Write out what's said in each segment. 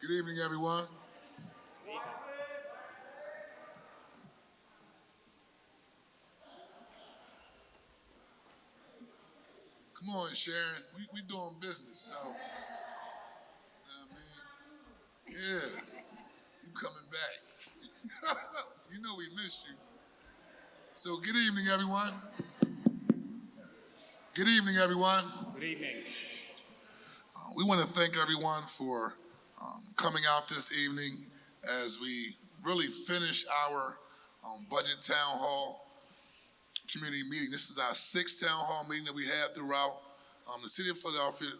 Good evening, everyone. Come on, Sharon. We doing business, so, yeah, you coming back. You know we missed you. So good evening, everyone. Good evening, everyone. Good evening. We want to thank everyone for coming out this evening as we really finish our budget town hall community meeting. This is our sixth town hall meeting that we had throughout the city of Philadelphia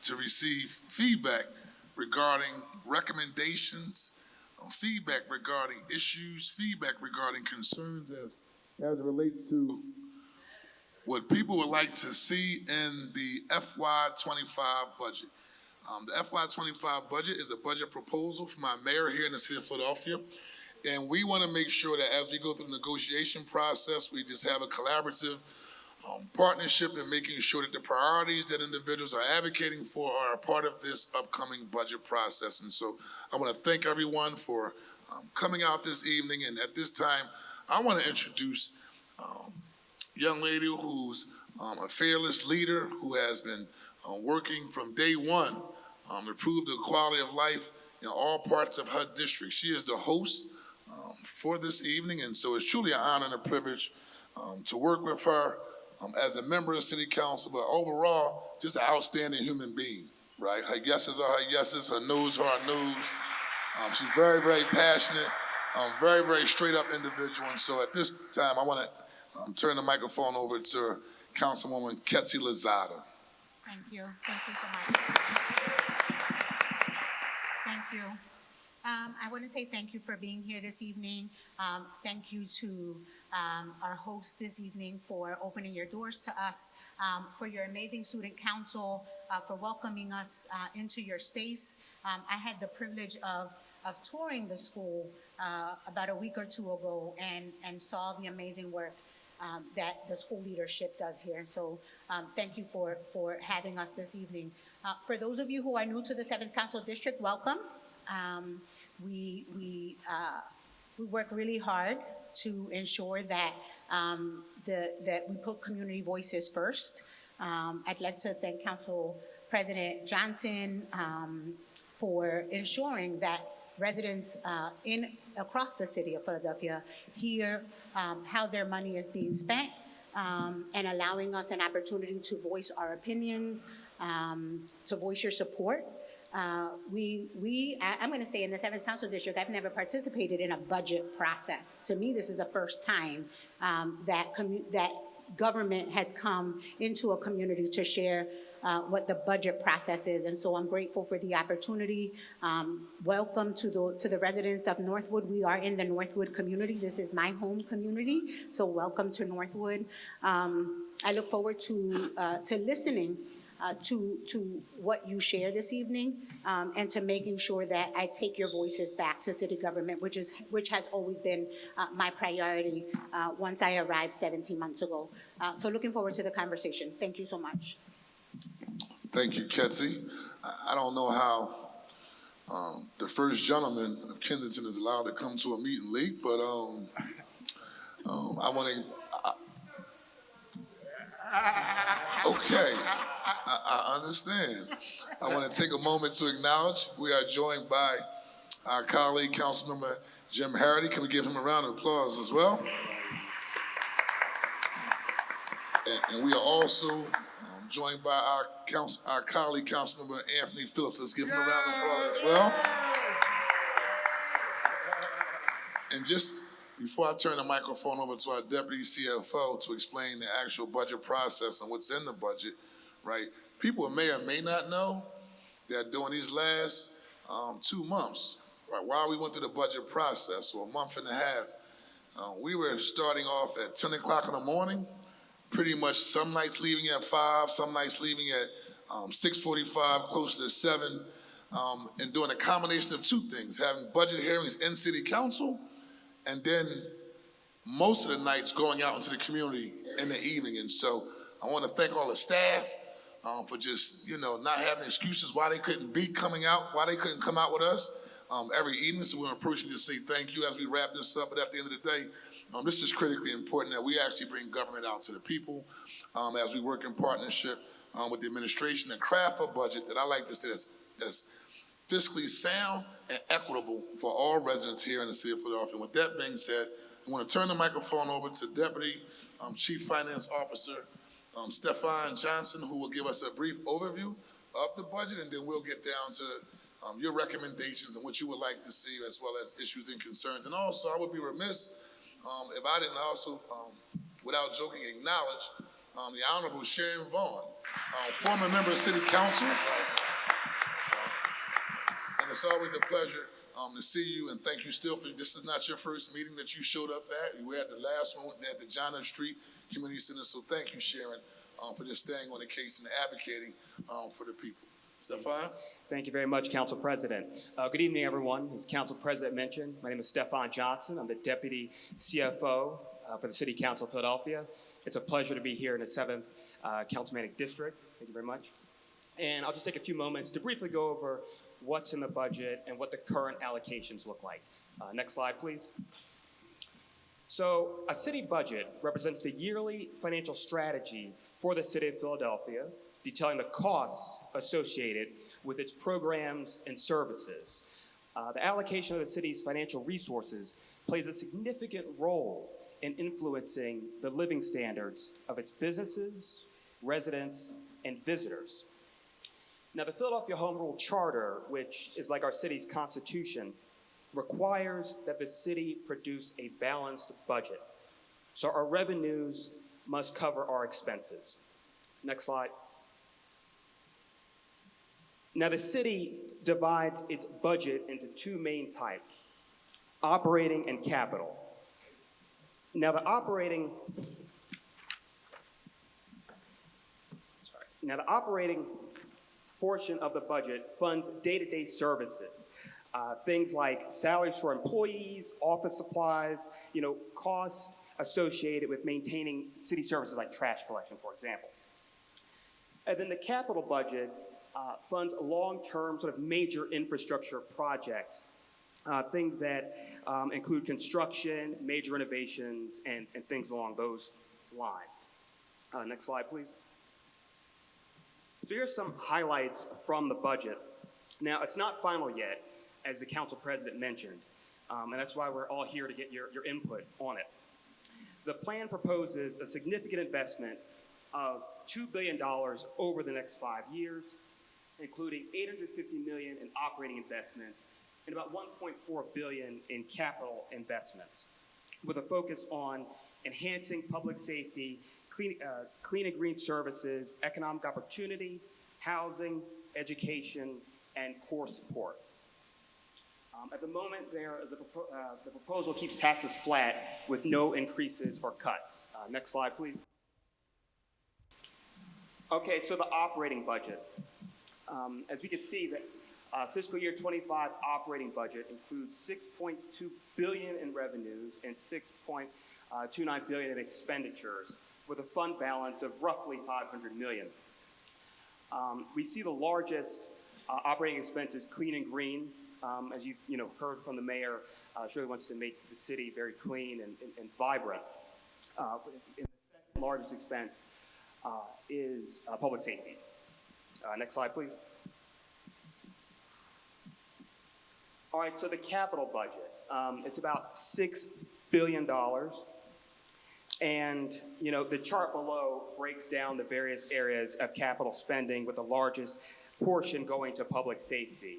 to receive feedback regarding recommendations, feedback regarding issues, feedback regarding concerns as it relates to what people would like to see in the FY25 budget. The FY25 budget is a budget proposal from our mayor here in the city of Philadelphia. And we want to make sure that as we go through the negotiation process, we just have a collaborative partnership in making sure that the priorities that individuals are advocating for are a part of this upcoming budget process. And so I want to thank everyone for coming out this evening. And at this time, I want to introduce a young lady who's a fearless leader who has been working from day one to improve the quality of life in all parts of her district. She is the host for this evening, and so it's truly an honor and a privilege to work with her as a member of the city council, but overall, just an outstanding human being, right? Her yeses are her yeses, her no's are her no's. She's very, very passionate, very, very straight up individual, and so at this time, I want to turn the microphone over to Councilwoman Ketsi Lozada. Thank you. Thank you so much. Thank you. I want to say thank you for being here this evening. Thank you to our hosts this evening for opening your doors to us, for your amazing student council, for welcoming us into your space. I had the privilege of touring the school about a week or two ago and saw the amazing work that the school leadership does here. So thank you for having us this evening. For those of you who are new to the 7th Council District, welcome. We work really hard to ensure that that we put community voices first. I'd like to thank Council President Johnson for ensuring that residents across the city of Philadelphia hear how their money is being spent, and allowing us an opportunity to voice our opinions, to voice your support. I'm going to say in the 7th Council District, I've never participated in a budget process. To me, this is the first time that government has come into a community to share what the budget process is, and so I'm grateful for the opportunity. Welcome to the residents of Northwood. We are in the Northwood community. This is my home community, so welcome to Northwood. I look forward to listening to what you share this evening, and to making sure that I take your voices back to city government, which has always been my priority once I arrived 17 months ago. So looking forward to the conversation. Thank you so much. Thank you, Ketsi. I don't know how the first gentleman of Kensington is allowed to come to a meeting late, but I want to. Okay, I understand. I want to take a moment to acknowledge we are joined by our colleague, Councilmember Jim Harity. Can we give him a round of applause as well? And we are also joined by our colleague, Councilmember Anthony Phillips. Let's give him a round of applause as well. And just before I turn the microphone over to our Deputy CFO to explain the actual budget process and what's in the budget, right? People may or may not know that during these last 2 months, right, while we went through the budget process, or a month and a half, we were starting off at 10 o'clock in the morning, pretty much some nights leaving at 5, some nights leaving at 6:45, closer to 7, and doing a combination of two things, having budget hearings in city council, and then most of the nights going out into the community in the evening. And so I want to thank all the staff for just, not having excuses why they couldn't be coming out, why they couldn't come out with us every evening. So we're approaching to say thank you as we wrap this up. But at the end of the day, this is critically important that we actually bring government out to the people as we work in partnership with the administration and craft a budget that I like to say as fiscally sound and equitable for all residents here in the city of Philadelphia. And with that being said, I want to turn the microphone over to Deputy Chief Finance Officer Stefan Johnson, who will give us a brief overview of the budget, and then we'll get down to your recommendations and what you would like to see, as well as issues and concerns. And also, I would be remiss if I didn't also, without joking, acknowledge the Honorable Sharon Vaughn, former member of City Council. And it's always a pleasure to see you, and thank you still for, this is not your first meeting that you showed up at. You were at the last one at the John F. Street Community Center, so thank you, Sharon, for just staying on the case and advocating for the people. Stefan? Thank you very much, Council President. Good evening, everyone. As Council President mentioned, my name is Stefan Johnson. I'm the Deputy CFO for the City Council of Philadelphia. It's a pleasure to be here in the 7th Councilmanic District. Thank you very much. And I'll just take a few moments to briefly go over what's in the budget and what the current allocations look like. Next slide, please. So a city budget represents the yearly financial strategy for the City of Philadelphia, detailing the costs associated with its programs and services. The allocation of the city's financial resources plays a significant role in influencing the living standards of its businesses, residents, and visitors. Now, the Philadelphia Home Rule Charter, which is like our city's constitution, requires that the city produce a balanced budget. So our revenues must cover our expenses. Next slide. Now, the city divides its budget into two main types, operating and capital. Now, the operating portion of the budget funds day-to-day services, things like salaries for employees, office supplies, costs associated with maintaining city services like trash collection, for example. And then the capital budget funds long-term sort of major infrastructure projects, things that include construction, major renovations, and things along those lines. Next slide, please. So here's some highlights from the budget. Now, it's not final yet, as the Council President mentioned, and that's why we're all here to get your input on it. The plan proposes a significant investment of $2 billion over the next 5 years, including $850 million in operating investments and about $1.4 billion in capital investments, with a focus on enhancing public safety, clean and green services, economic opportunity, housing, education, and core support. At the moment, the proposal keeps taxes flat with no increases or cuts. Next slide, please. Okay, so the operating budget. As we can see, the fiscal year 25 operating budget includes $6.2 billion in revenues and $6.29 billion in expenditures, with a fund balance of roughly $500 million. We see the largest operating expenses, clean and green. As you've heard from the mayor, she really wants to make the city very clean and vibrant. And the second largest expense is public safety. Next slide, please. All right, so the capital budget, it's about $6 billion. And, the chart below breaks down the various areas of capital spending, with the largest portion going to public safety.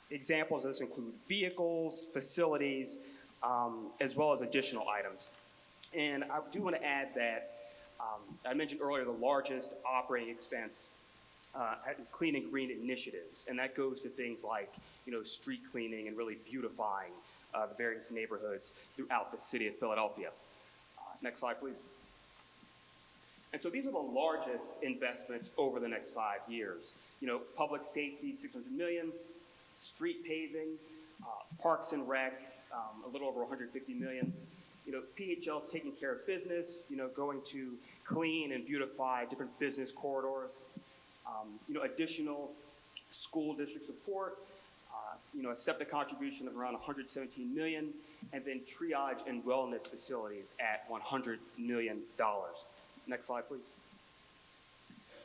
Examples of this include vehicles, facilities, as well as additional items. And I do want to add that I mentioned earlier the largest operating expense is clean and green initiatives, and that goes to things like street cleaning and really beautifying the various neighborhoods throughout the city of Philadelphia. Next slide, please. And so these are the largest investments over the next 5 years. Public safety, $600 million, street paving, parks and rec, a little over $150 million. PHL taking care of business, going to clean and beautify different business corridors, Additional school district support, a SEPTA contribution of around $117 million, and then triage and wellness facilities at $100 million. Next slide, please.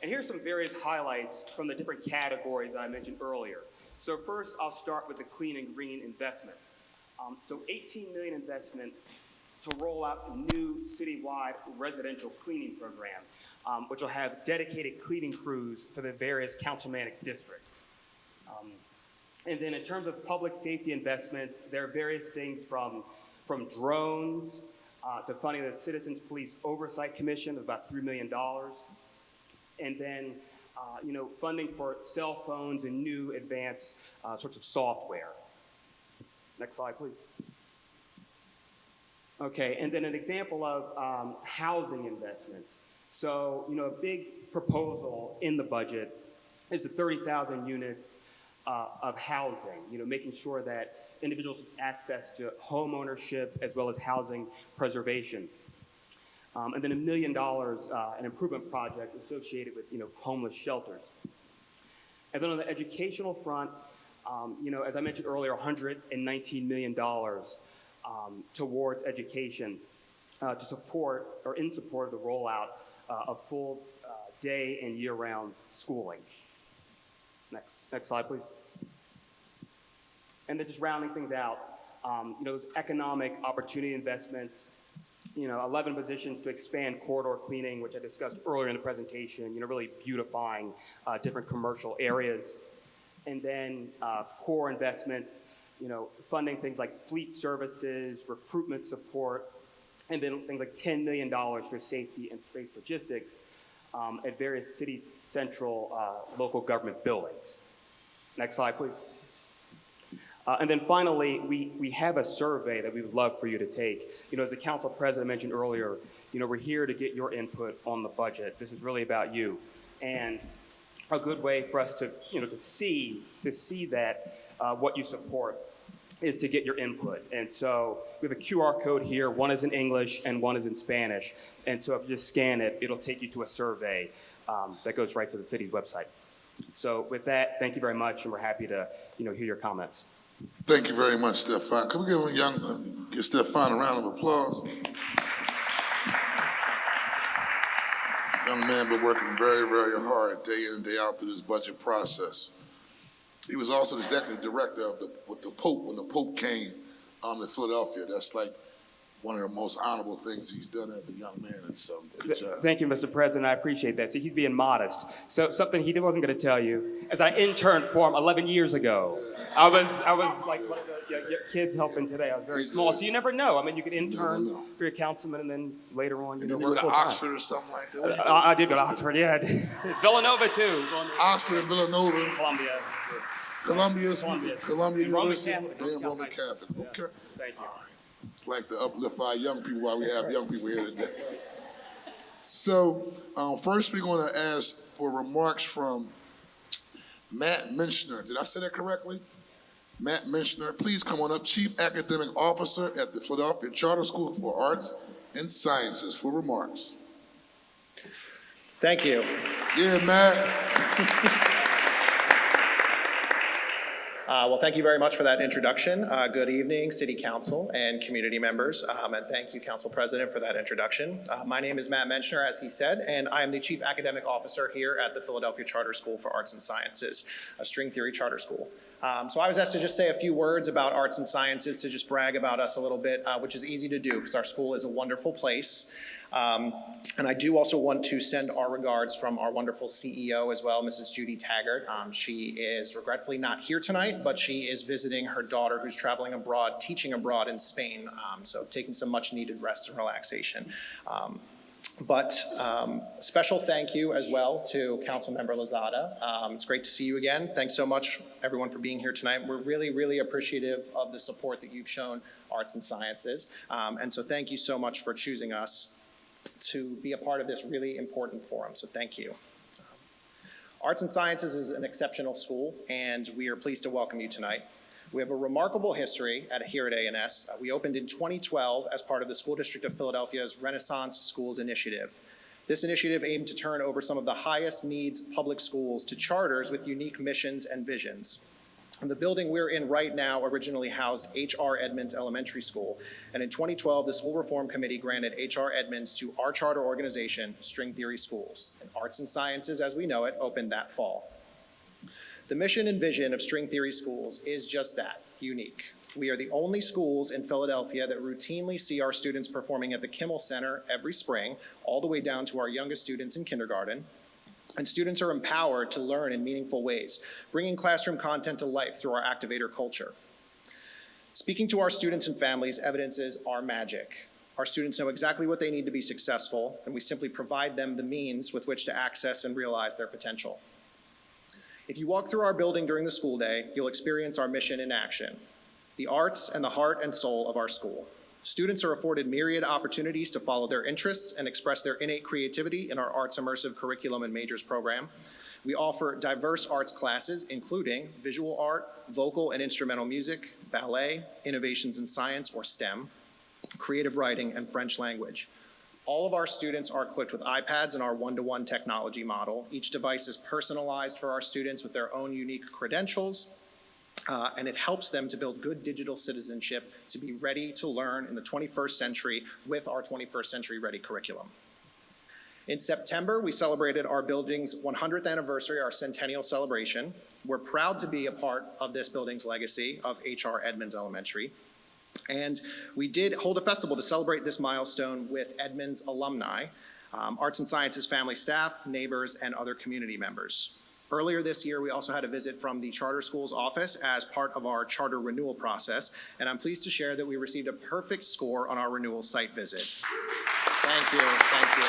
And here's some various highlights from the different categories that I mentioned earlier. So first, I'll start with the clean and green investments. So $18 million investment to roll out a new citywide residential cleaning program, which will have dedicated cleaning crews for the various councilmanic districts. And then in terms of public safety investments, there are various things from drones to funding the Citizens Police Oversight Commission of about $3 million. And then, funding for cell phones and new advanced sorts of software. Next slide, please. Okay, and then an example of housing investments. So, a big proposal in the budget is the 30,000 units of housing, making sure that individuals have access to home ownership as well as housing preservation. And then $1 million an improvement project associated with, homeless shelters. And then on the educational front, as I mentioned earlier, $119 million towards education to support or in support of the rollout of full day and year-round schooling. Next slide, please. And then just rounding things out, those economic opportunity investments, 11 positions to expand corridor cleaning, which I discussed earlier in the presentation, really beautifying different commercial areas. And then core investments, funding things like fleet services, recruitment support, and then things like $10 million for safety and space logistics at various city central local government buildings. Next slide, please. And then finally, we have a survey that we would love for you to take. As the council president mentioned earlier, we're here to get your input on the budget. This is really about you. And a good way for us to see that what you support is to get your input. And so we have a QR code here. One is in English and one is in Spanish. And so if you just scan it, it'll take you to a survey that goes right to the city's website. So with that, thank you very much, and we're happy to hear your comments. Thank you very much, Stefan. Can we give Stefan a round of applause? Young man been working very, very hard day in and day out through this budget process. He was also the executive director of with the Pope when the Pope came in Philadelphia. That's like one of the most honorable things he's done as a young man. And so, good job. Thank you, Mr. President. I appreciate that. See, he's being modest. So something he wasn't going to tell you, as I interned for him 11 years ago. I was like one of the kids helping today. I was very small, so you never know. I mean, you could intern for your councilman, and then later on, you go work to full-time. Oxford or something like that. I did go to Oxford, yeah. Villanova too. Oxford and Villanova. Columbia. Columbia University. Catholic. And Roman Catholic. Okay. Thank you. Like to uplift our young people while we have young people here today. So first we're going to ask for remarks from Matt Menschner. Did I say that correctly? Matt Menschner, please come on up, Chief Academic Officer at the Philadelphia Charter School for Arts and Sciences, for remarks. Thank you. Yeah, Matt. Well, thank you very much for that introduction. Good evening, City Council and community members, and thank you, Council President, for that introduction. My name is Matt Menschner, as he said, and I am the Chief Academic Officer here at the Philadelphia Charter School for Arts and Sciences, a string theory charter school. So I was asked to just say a few words about arts and sciences, to just brag about us a little bit, which is easy to do because our school is a wonderful place. And I do also want to send our regards from our wonderful CEO as well, Mrs. Judy Taggart. She is regretfully not here tonight, but she is visiting her daughter who's traveling abroad, teaching abroad in Spain, so taking some much needed rest and relaxation. But special thank you as well to Councilmember Lozada. It's great to see you again. Thanks so much, everyone, for being here tonight. We're really, really appreciative of the support that you've shown arts and sciences. And so thank you so much for choosing us to be a part of this really important forum. So thank you. Arts and Sciences is an exceptional school, and we are pleased to welcome you tonight. We have a remarkable history here at A&S. We opened in 2012 as part of the School District of Philadelphia's Renaissance Schools Initiative. This initiative aimed to turn over some of the highest needs public schools to charters with unique missions and visions. And the building we're in right now originally housed H.R. Edmonds Elementary School, and in 2012, the School Reform Committee granted H.R. Edmonds to our charter organization, String Theory Schools. And Arts and Sciences, as we know it, opened that fall. The mission and vision of String Theory Schools is just that, unique. We are the only schools in Philadelphia that routinely see our students performing at the Kimmel Center every spring, all the way down to our youngest students in kindergarten. And students are empowered to learn in meaningful ways, bringing classroom content to life through our activator culture. Speaking to our students and families evidences our magic. Our students know exactly what they need to be successful, and we simply provide them the means with which to access and realize their potential. If you walk through our building during the school day, you'll experience our mission in action. The arts and the heart and soul of our school. Students are afforded myriad opportunities to follow their interests and express their innate creativity in our arts immersive curriculum and majors program. We offer diverse arts classes, including visual art, vocal and instrumental music, ballet, innovations in science or STEM, creative writing, and French language. All of our students are equipped with iPads in our one-to-one technology model. Each device is personalized for our students with their own unique credentials, and it helps them to build good digital citizenship to be ready to learn in the 21st century with our 21st century ready curriculum. In September, we celebrated our building's 100th anniversary, our centennial celebration. We're proud to be a part of this building's legacy of H.R. Edmonds Elementary. And we did hold a festival to celebrate this milestone with Edmonds alumni, Arts and Sciences family staff, neighbors, and other community members. Earlier this year, we also had a visit from the Charter Schools office as part of our charter renewal process, and I'm pleased to share that we received a perfect score on our renewal site visit. Thank you, thank you.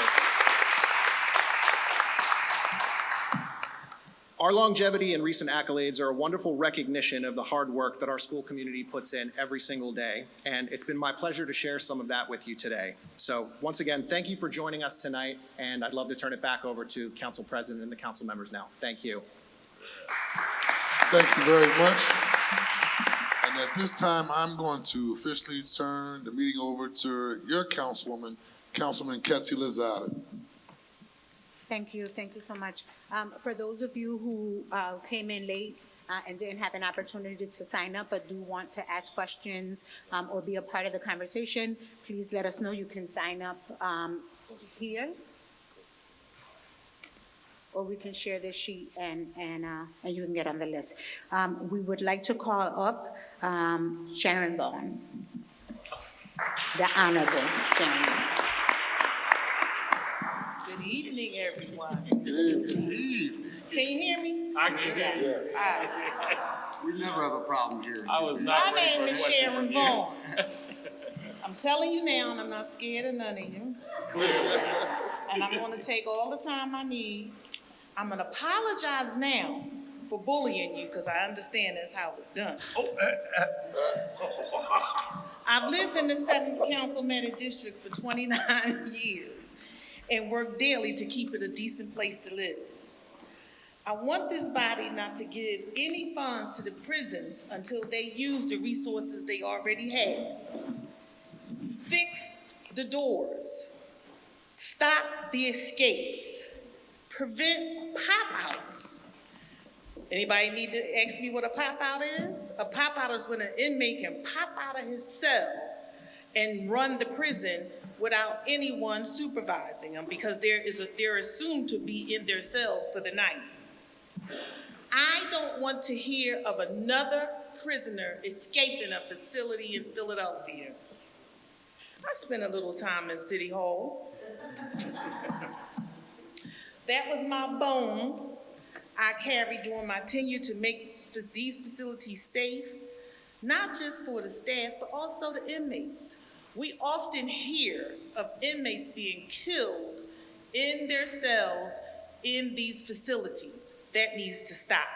Our longevity and recent accolades are a wonderful recognition of the hard work that our school community puts in every single day, and it's been my pleasure to share some of that with you today. So once again, thank you for joining us tonight, and I'd love to turn it back over to Council President and the council members now. Thank you. Thank you very much. And at this time, I'm going to officially turn the meeting over to your councilwoman, Councilman Ketsi Lozada. Thank you so much. For those of you who came in late and didn't have an opportunity to sign up but do want to ask questions or be a part of the conversation, please let us know. You can sign up here, or we can share this sheet and you can get on the list. We would like to call up Sharon Vaughn, the Honorable Sharon Vaughn. Good evening, everyone. Good evening. Can you hear me? I can hear you. All right. We never have a problem hearing I you. was not My ready name for a is question Sharon from you. Vaughn. I'm telling you now, and I'm not scared of none of you. Clearly. And I'm going to take all the time I need. I'm going to apologize now for bullying you, because I understand that's how it's done. I've lived in the 7th Councilman District for 29 years and work daily to keep it a decent place to live. I want this body not to give any funds to the prisons until they use the resources they already have. Fix the doors. Stop the escapes. Prevent pop-outs. Anybody need to ask me what a pop-out is? A pop-out is when an inmate can pop out of his cell and run the prison without anyone supervising them, because they're assumed to be in their cells for the night. I don't want to hear of another prisoner escaping a facility in Philadelphia. I spent a little time in City Hall. That was my bone I carried during my tenure to make these facilities safe, not just for the staff, but also the inmates. We often hear of inmates being killed in their cells in these facilities. That needs to stop.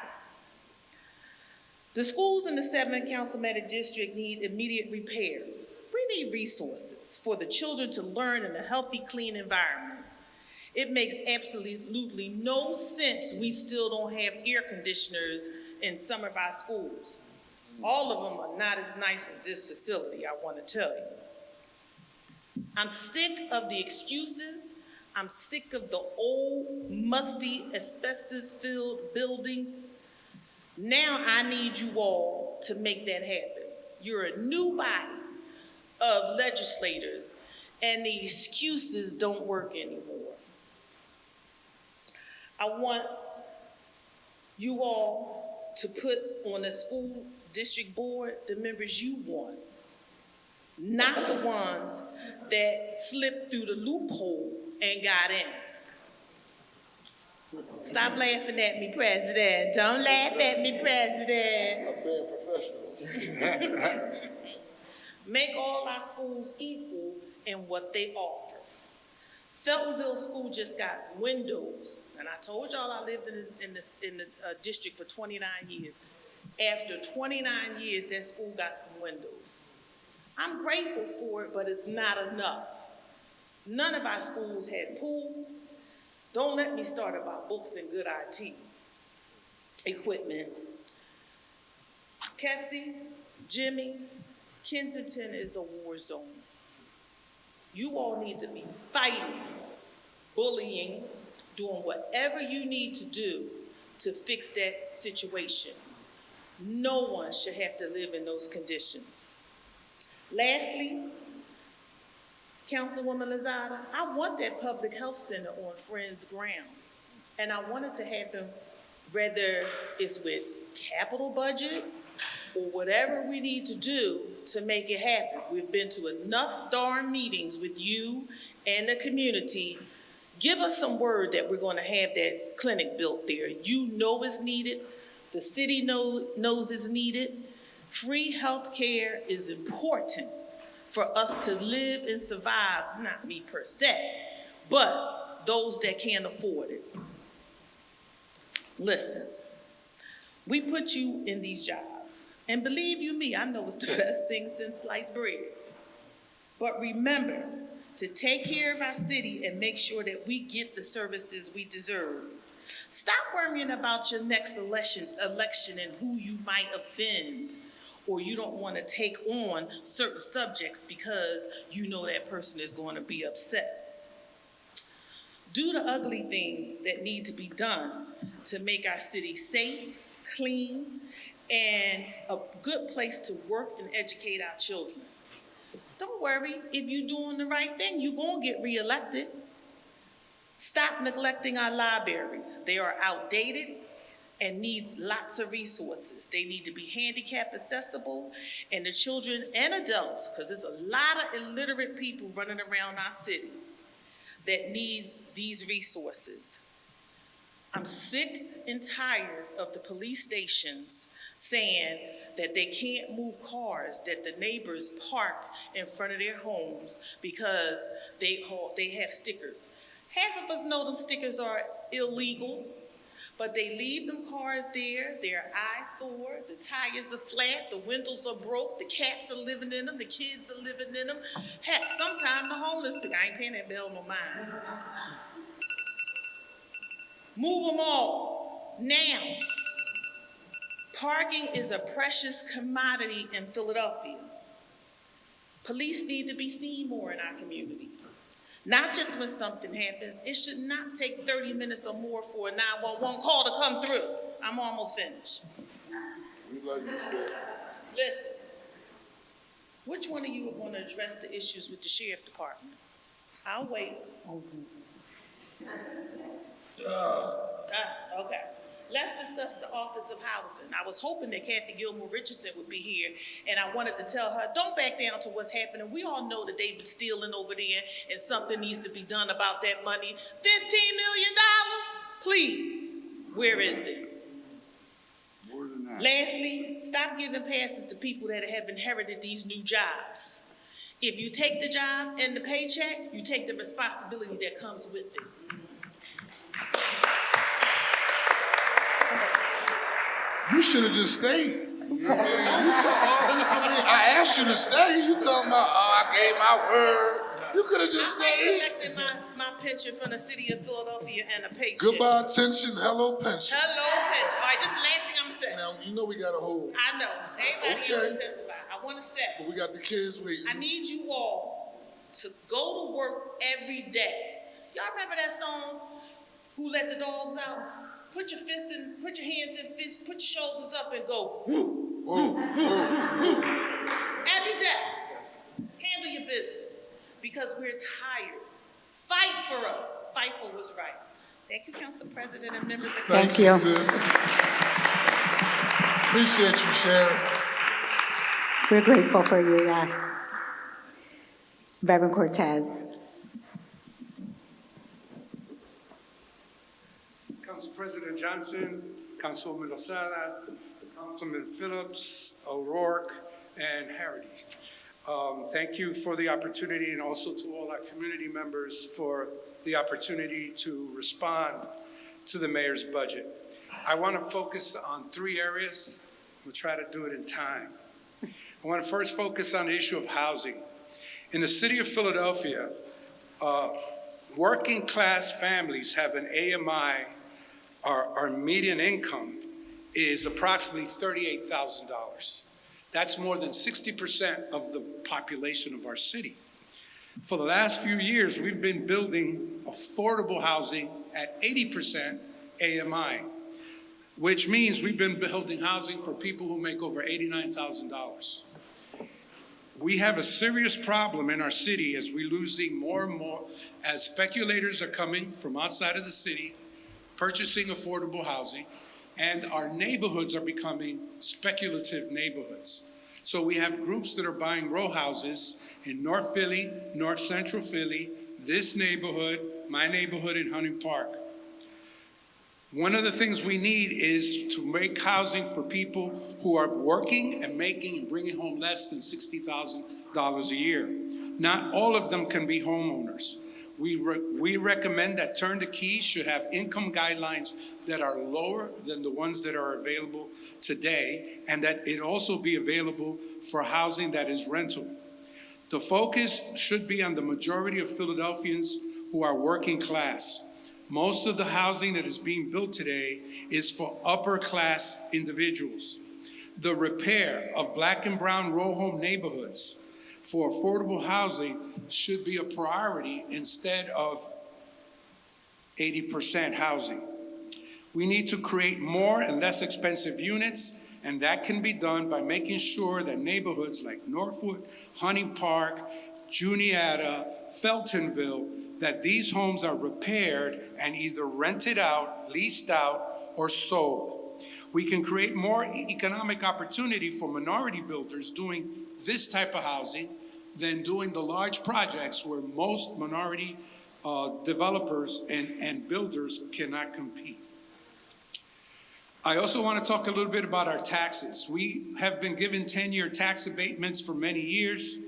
The schools in the 7th Councilman District need immediate repair. We need resources for the children to learn in a healthy, clean environment. It makes absolutely no sense we still don't have air conditioners in some of our schools. All of them are not as nice as this facility, I want to tell you. I'm sick of the excuses. I'm sick of the old, musty, asbestos-filled buildings. Now I need you all to make that happen. You're a new body of legislators, and the excuses don't work anymore. I want you all to put on the school district board the members you want, not the ones that slipped through the loophole and got in. Stop laughing at me, President. Don't laugh at me, President. I'm being professional. Make all our schools equal in what they offer. Feltonville School just got windows, and I told y'all I lived in the district for 29 years. After 29 years, that school got some windows. I'm grateful for it, but it's not enough. None of our schools had pools. Don't let me start about books and good IT equipment. Cassie, Jimmy, Kensington is a war zone. You all need to be fighting, bullying, doing whatever you need to do to fix that situation. No one should have to live in those conditions. Lastly, Councilwoman Lozada, I want that public health center on Friends Ground. And I wanted to happen, whether it's with capital budget or whatever we need to do to make it happen. We've been to enough darn meetings with you and the community. Give us some word that we're gonna have that clinic built there. You know it's needed. The city knows it's needed. Free health care is important for us to live and survive, not me per se, but those that can't afford it. Listen, we put you in these jobs. And believe you me, I know it's the best thing since sliced bread. But remember to take care of our city and make sure that we get the services we deserve. Stop worrying about your next election and who you might offend, or you don't want to take on certain subjects because you know that person is going to be upset. Do the ugly things that need to be done to make our city safe, clean, and a good place to work and educate our children. Don't worry, if you're doing the right thing, you're going to get reelected. Stop neglecting our libraries. They are outdated and needs lots of resources. They need to be handicap accessible, and the children and adults, because there's a lot of illiterate people running around our city that needs these resources. I'm sick and tired of the police stations saying that they can't move cars that the neighbors park in front of their homes because they have stickers. Half of us know them stickers are illegal, but they leave them cars there. They're eyesore, the tires are flat, the windows are broke, the cats are living in them, the kids are living in them. Heck, sometimes the homeless people, I ain't paying that bill no mind. Move them all, now. Parking is a precious commodity in Philadelphia. Police need to be seen more in our communities. Not just when something happens. It should not take 30 minutes or more for a 911 call to come through. I'm almost finished. We like you said. Listen, which one of you are going to address the issues with the sheriff department? I'll wait. Okay. Let's discuss the Office of Housing. I was hoping that Kathy Gilmore Richardson would be here, and I wanted to tell her, don't back down to what's happening. We all know that they've been stealing over there, and something needs to be done about that money. $15 million? Please, where is it? More than that. Lastly, stop giving passes to people that have inherited these new jobs. If you take the job and the paycheck, you take the responsibility that comes with it. You should have just stayed. I asked you to stay. You talking about, I gave my word. You could have just I stayed. collected my pension from the city of Philadelphia and a paycheck. Goodbye attention, hello pension. Hello, pension. All right, this is the last thing I'm saying. Now, you know we got a hold. I know. Everybody Okay. else can testify. I want to say, But we got the kids waiting. I need you all to go to work every day Y'all remember that song, Who Let the Dogs Out? Put your fists in, put your hands in fists, put your shoulders up and go, whoo, Whoa, whoa. every day. Handle your business because we're tired. Fight for us. Fight for what's right. Thank you, Council President and members of Council. Thank you, sis. Appreciate you, Sharon. We're grateful for you, yes. Reverend Cortez. Council President Johnson, Councilwoman Lozada, Councilman Phillips, O'Rourke, and Harity. Thank you for the opportunity, and also to all our community members for the opportunity to respond to the mayor's budget. I want to focus on 3 areas. We'll try to do it in time. I want to first focus on the issue of housing. In the city of Philadelphia, working class families have an AMI, our median income is approximately $38,000. That's more than 60% of the population of our city. For the last few years, we've been building affordable housing at 80% AMI, which means we've been building housing for people who make over $89,000. We have a serious problem in our city as we're losing more and more, as speculators are coming from outside of the city, purchasing affordable housing, and our neighborhoods are becoming speculative neighborhoods. So we have groups that are buying row houses in North Philly, North Central Philly, this neighborhood, my neighborhood in Hunting Park. One of the things we need is to make housing for people who are working and making and bringing home less than $60,000 a year. Not all of them can be homeowners. We recommend that Turn the Key should have income guidelines that are lower than the ones that are available today, and that it also be available for housing that is rental. The focus should be on the majority of Philadelphians who are working class. Most of the housing that is being built today is for upper class individuals. The repair of black and brown row home neighborhoods for affordable housing should be a priority instead of 80% housing. We need to create more and less expensive units, and that can be done by making sure that neighborhoods like Northwood, Hunting Park, Juniata, Feltonville, that these homes are repaired and either rented out, leased out, or sold. We can create more economic opportunity for minority builders doing this type of housing than doing the large projects where most minority developers and builders cannot compete. I also want to talk a little bit about our taxes. We have been given 10-year tax abatements for many years.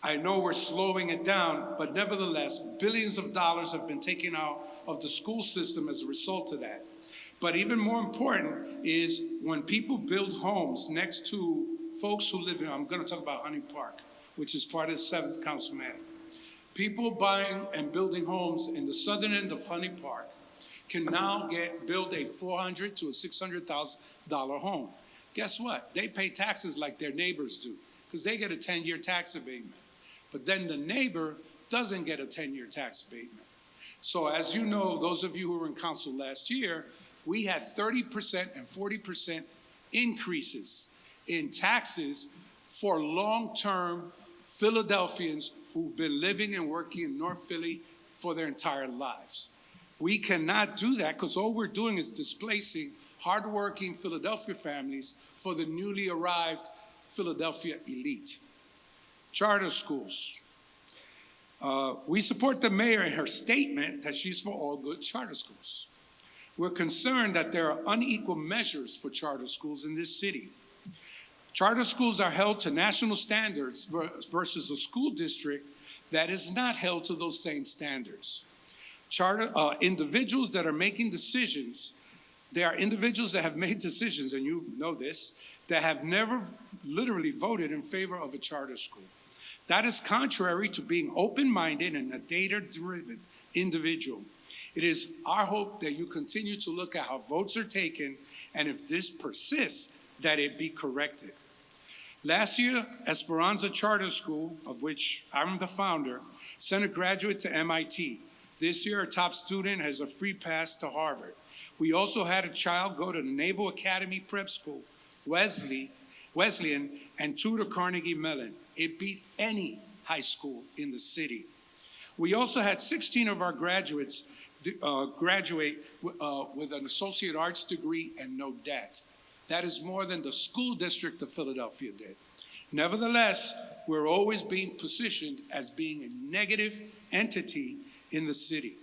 I know we're slowing it down, but nevertheless, billions of dollars have been taken out of the school system as a result of that. But even more important is when people build homes next to folks who live in, I'm going to talk about Hunting Park, which is part of the 7th Council Meeting. People buying and building homes in the southern end of Hunting Park can now build a $400,000 to a $600,000 home. Guess what? They pay taxes like their neighbors do, because they get a 10-year tax abatement. But then the neighbor doesn't get a 10-year tax abatement. So as you know, those of you who were in council last year, we had 30% and 40% increases in taxes for long-term Philadelphians who've been living and working in North Philly for their entire lives. We cannot do that because all we're doing is displacing hardworking Philadelphia families for the newly arrived Philadelphia elite. Charter schools. We support the mayor in her statement that she's for all good charter schools. We're concerned that there are unequal measures for charter schools in this city. Charter schools are held to national standards versus a school district that is not held to those same standards. Individuals that are making decisions, there are individuals that have made decisions, and you know this, that have never literally voted in favor of a charter school. That is contrary to being open-minded and a data-driven individual. It is our hope that you continue to look at how votes are taken, and if this persists, that it be corrected. Last year, Esperanza Charter School, of which I'm the founder, sent a graduate to MIT. This year, a top student has a free pass to Harvard. We also had a child go to the Naval Academy Prep School, Wesleyan, and Tudor Carnegie Mellon. It beat any high school in the city. We also had 16 of our graduates graduate with an associate arts degree and no debt. That is more than the school district of Philadelphia did. Nevertheless, we're always being positioned as being a negative entity in the city.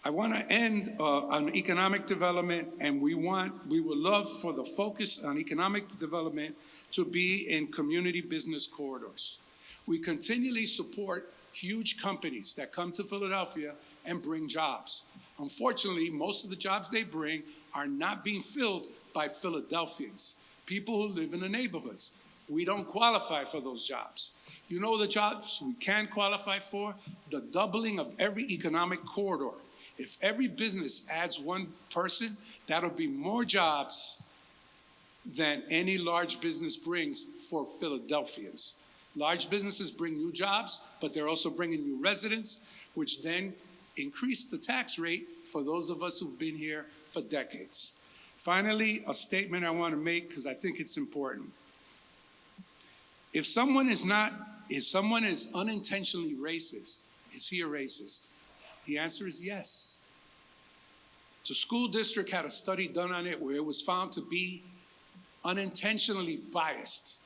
I want to end on economic development, and we would love for the focus on economic development to be in community business corridors. We continually support huge companies that come to Philadelphia and bring jobs. Unfortunately, most of the jobs they bring are not being filled by Philadelphians, people who live in the neighborhoods. We don't qualify for those jobs. You know the jobs we can qualify for? The doubling of every economic corridor. If every business adds one person, that'll be more jobs than any large business brings for Philadelphians. Large businesses bring new jobs, but they're also bringing new residents, which then increase the tax rate for those of us who've been here for decades. Finally, a statement I want to make because I think it's important. If someone is unintentionally racist, is he a racist? The answer is yes. The school district had a study done on it where it was found to be unintentionally biased.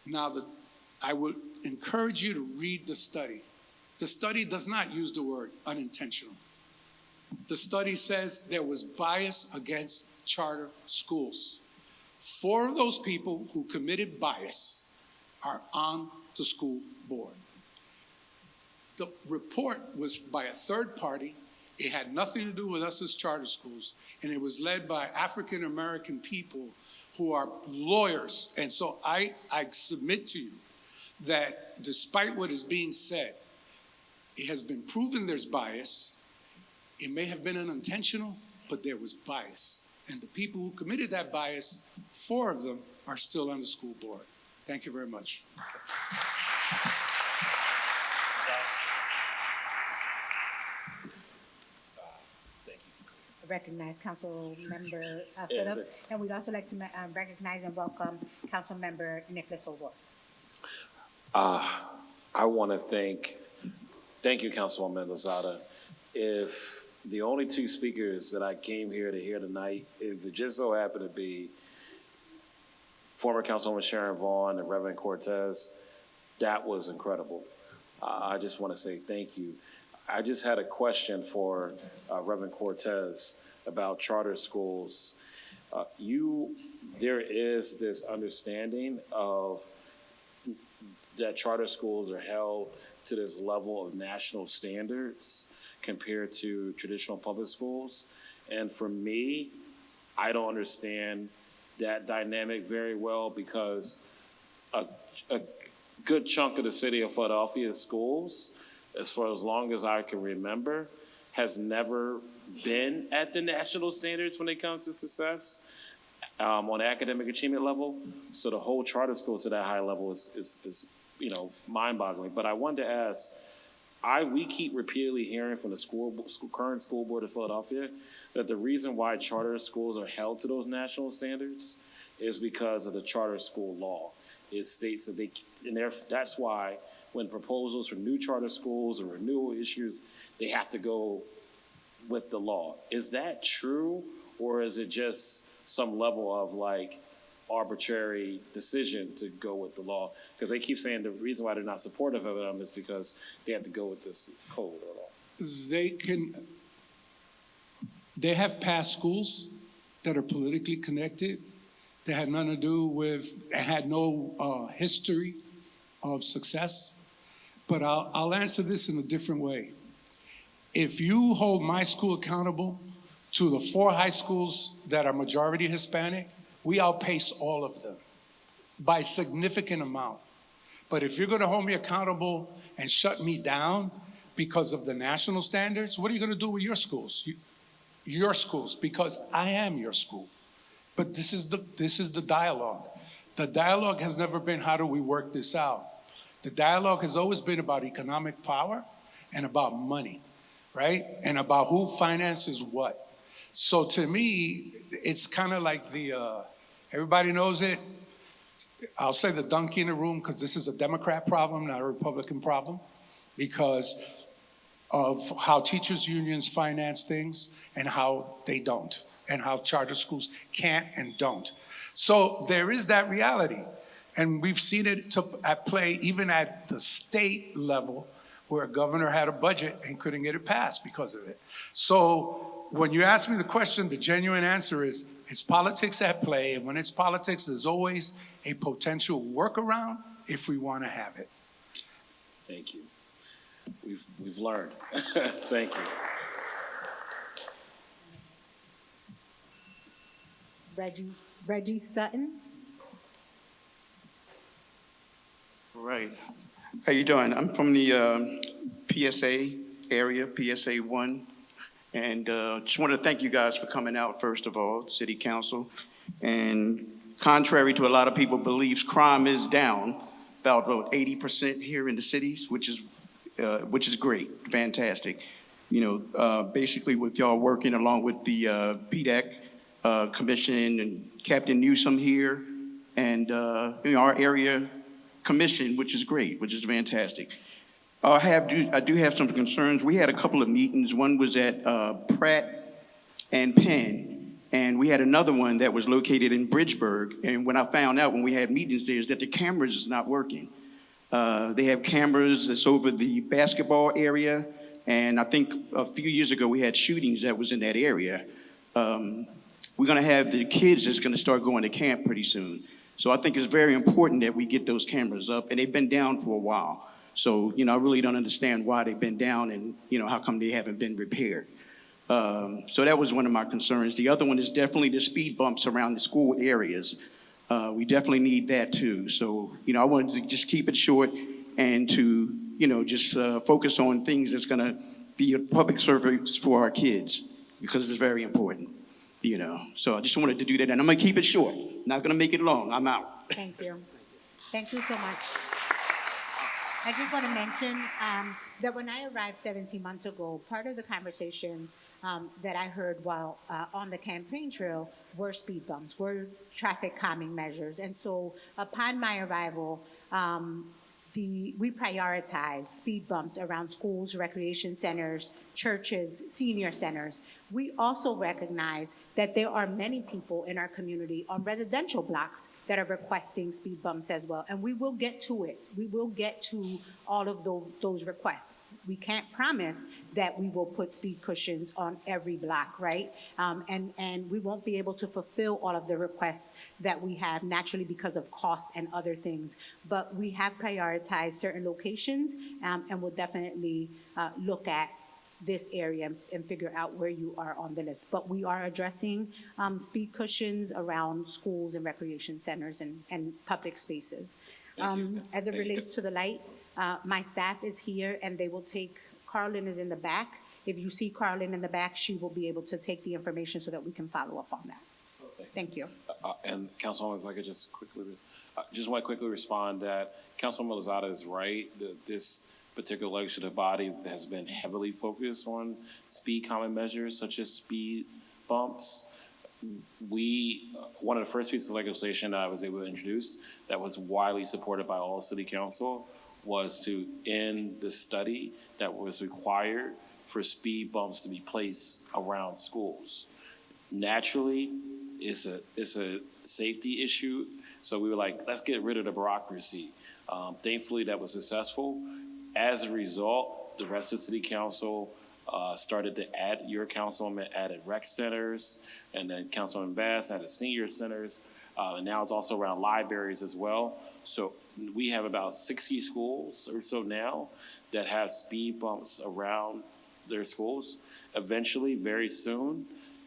Now, I would encourage you to read the study. The study does not use the word unintentional. The study says there was bias against charter schools. 4 of those people who committed bias are on the school board. The report was by a third party. It had nothing to do with us as charter schools, and it was led by African American people who are lawyers. And so I submit to you that despite what is being said, it has been proven there's bias. It may have been unintentional, but there was bias. And the people who committed that bias, 4 of them are still on the school board. Thank you very much. Recognize Council Member Phillips, and we'd also like to recognize and welcome Council Member Nicholas O'Rourke. I want to thank you, Councilwoman Lozada. If the only 2 speakers that I came here to hear tonight, if it just so happened to be former Councilwoman Sharon Vaughn and Reverend Cortez, that was incredible. I just want to say thank you. I just had a question for Reverend Cortez about charter schools. There is this understanding of that charter schools are held to this level of national standards compared to traditional public schools. And for me, I don't understand that dynamic very well because a good chunk of the city of Philadelphia's schools, as far as long as I can remember, has never been at the national standards when it comes to success on academic achievement level. So the whole charter school to that high level is mind-boggling. But I wanted to ask, we keep repeatedly hearing from the current school board of Philadelphia that the reason why charter schools are held to those national standards is because of the charter school law. It states that that's why when proposals for new charter schools or renewal issues, they have to go with the law. Is that true, or is it just some level of arbitrary decision to go with the law? Because they keep saying the reason why they're not supportive of them is because they have to go with this code or law. They have passed schools that are politically connected, that had nothing to do with, had no history of success. But I'll answer this in a different way. If you hold my school accountable to the 4 high schools that are majority Hispanic, we outpace all of them by a significant amount. But if you're going to hold me accountable and shut me down because of the national standards, what are you going to do with your schools? Your schools, because I am your school. But this is the dialogue. The dialogue has never been, how do we work this out? The dialogue has always been about economic power and about money, right? And about who finances what. So to me, it's kind of like everybody knows it. I'll say the donkey in the room because this is a Democrat problem, not a Republican problem, because of how teachers' unions finance things and how they don't, and how charter schools can't and don't. So there is that reality. And we've seen it at play even at the state level, where a governor had a budget and couldn't get it passed because of it. So when you ask me the question, the genuine answer is, it's politics at play, and when it's politics, there's always a potential workaround if we want to have it. Thank you. We've learned. Thank you. Reggie Sutton. All right. How you doing? I'm from the PSA area, PSA 1. And just want to thank you guys for coming out, first of all, City Council. And contrary to a lot of people believes, crime is down about 80% here in the cities, which is great, fantastic. You know, basically with y'all working along with the PDAC Commission and Captain Newsom here, and our area commission, which is great, which is fantastic. I do have some concerns. We had a couple of meetings. One was at Pratt and Penn, and we had another one that was located in Bridgeburg. And when I found out when we had meetings there is that the cameras is not working. They have cameras that's over the basketball area, and I think a few years ago we had shootings that was in that area. We're going to have the kids that's going to start going to camp pretty soon. So I think it's very important that we get those cameras up, and they've been down for a while. So, I really don't understand why they've been down and, how come they haven't been repaired. So that was one of my concerns. The other one is definitely the speed bumps around the school areas. We definitely need that too. So, I wanted to just keep it short and to, just focus on things that's going to be a public service for our kids, because it's very important, So I just wanted to do that, and I'm going to keep it short. Not going to make it long. I'm out. Thank you. Thank you so much. I just want to mention that when I arrived 17 months ago, part of the conversation that I heard while on the campaign trail were speed bumps, were traffic calming measures. And so upon my arrival, we prioritize speed bumps around schools, recreation centers, churches, senior centers. We also recognize that there are many people in our community on residential blocks that are requesting speed bumps as well. And we will get to it. We will get to all of those requests. We can't promise that we will put speed cushions on every block, right? And we won't be able to fulfill all of the requests that we have naturally because of cost and other things. But we have prioritized certain locations, and we'll definitely look at this area and figure out where you are on the list. But we are addressing speed cushions around schools and recreation centers and public spaces. As it relates to the light, my staff is here and they will take, Carlin is in the back. If you see Carlin in the back, she will be able to take the information so that we can follow up on that. Thank you. And Councilwoman, if I could just quickly, want to quickly respond that Councilwoman Lozada is right. This particular legislative body has been heavily focused on speed calming measures such as speed bumps. One of the first pieces of legislation that I was able to introduce that was widely supported by all city council was to end the study that was required for speed bumps to be placed around schools. Naturally, it's a safety issue, so we were like, let's get rid of the bureaucracy. Thankfully, that was successful. As a result, the rest of the city council started to add, your councilwoman added rec centers, and then Councilwoman Bass added senior centers, and now it's also around libraries as well. So we have about 60 schools or so now that have speed bumps around their schools. Eventually, very soon,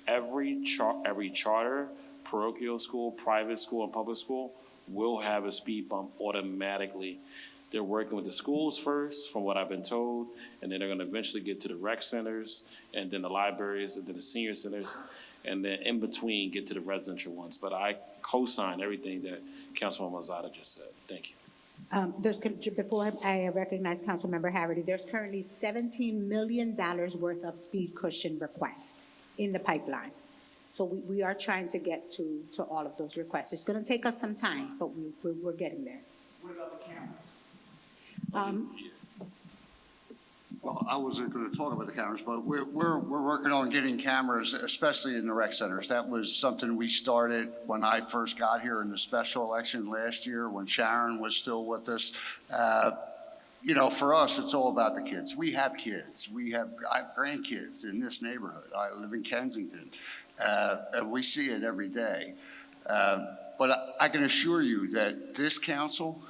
every charter, parochial school, private school, and public school will have a speed bump automatically. They're working with the schools first, from what I've been told, and then they're going to eventually get to the rec centers, and then the libraries, and then the senior centers, and then in between get to the residential ones. But I co-sign everything that Councilwoman Lozada just said. Thank you. Before I recognize Councilmember Harity, there's currently $17 million worth of speed cushion requests in the pipeline. So we are trying to get to all of those requests. It's going to take us some time, but we're getting there. What about the cameras? Well, I wasn't going to talk about the cameras, but we're working on getting cameras, especially in the rec centers. That was something we started when I first got here in the special election last year, when Sharon was still with us. You know, for us, it's all about the kids. We have kids. I have grandkids in this neighborhood. I live in Kensington, and we see it every day. But I can assure you that this council,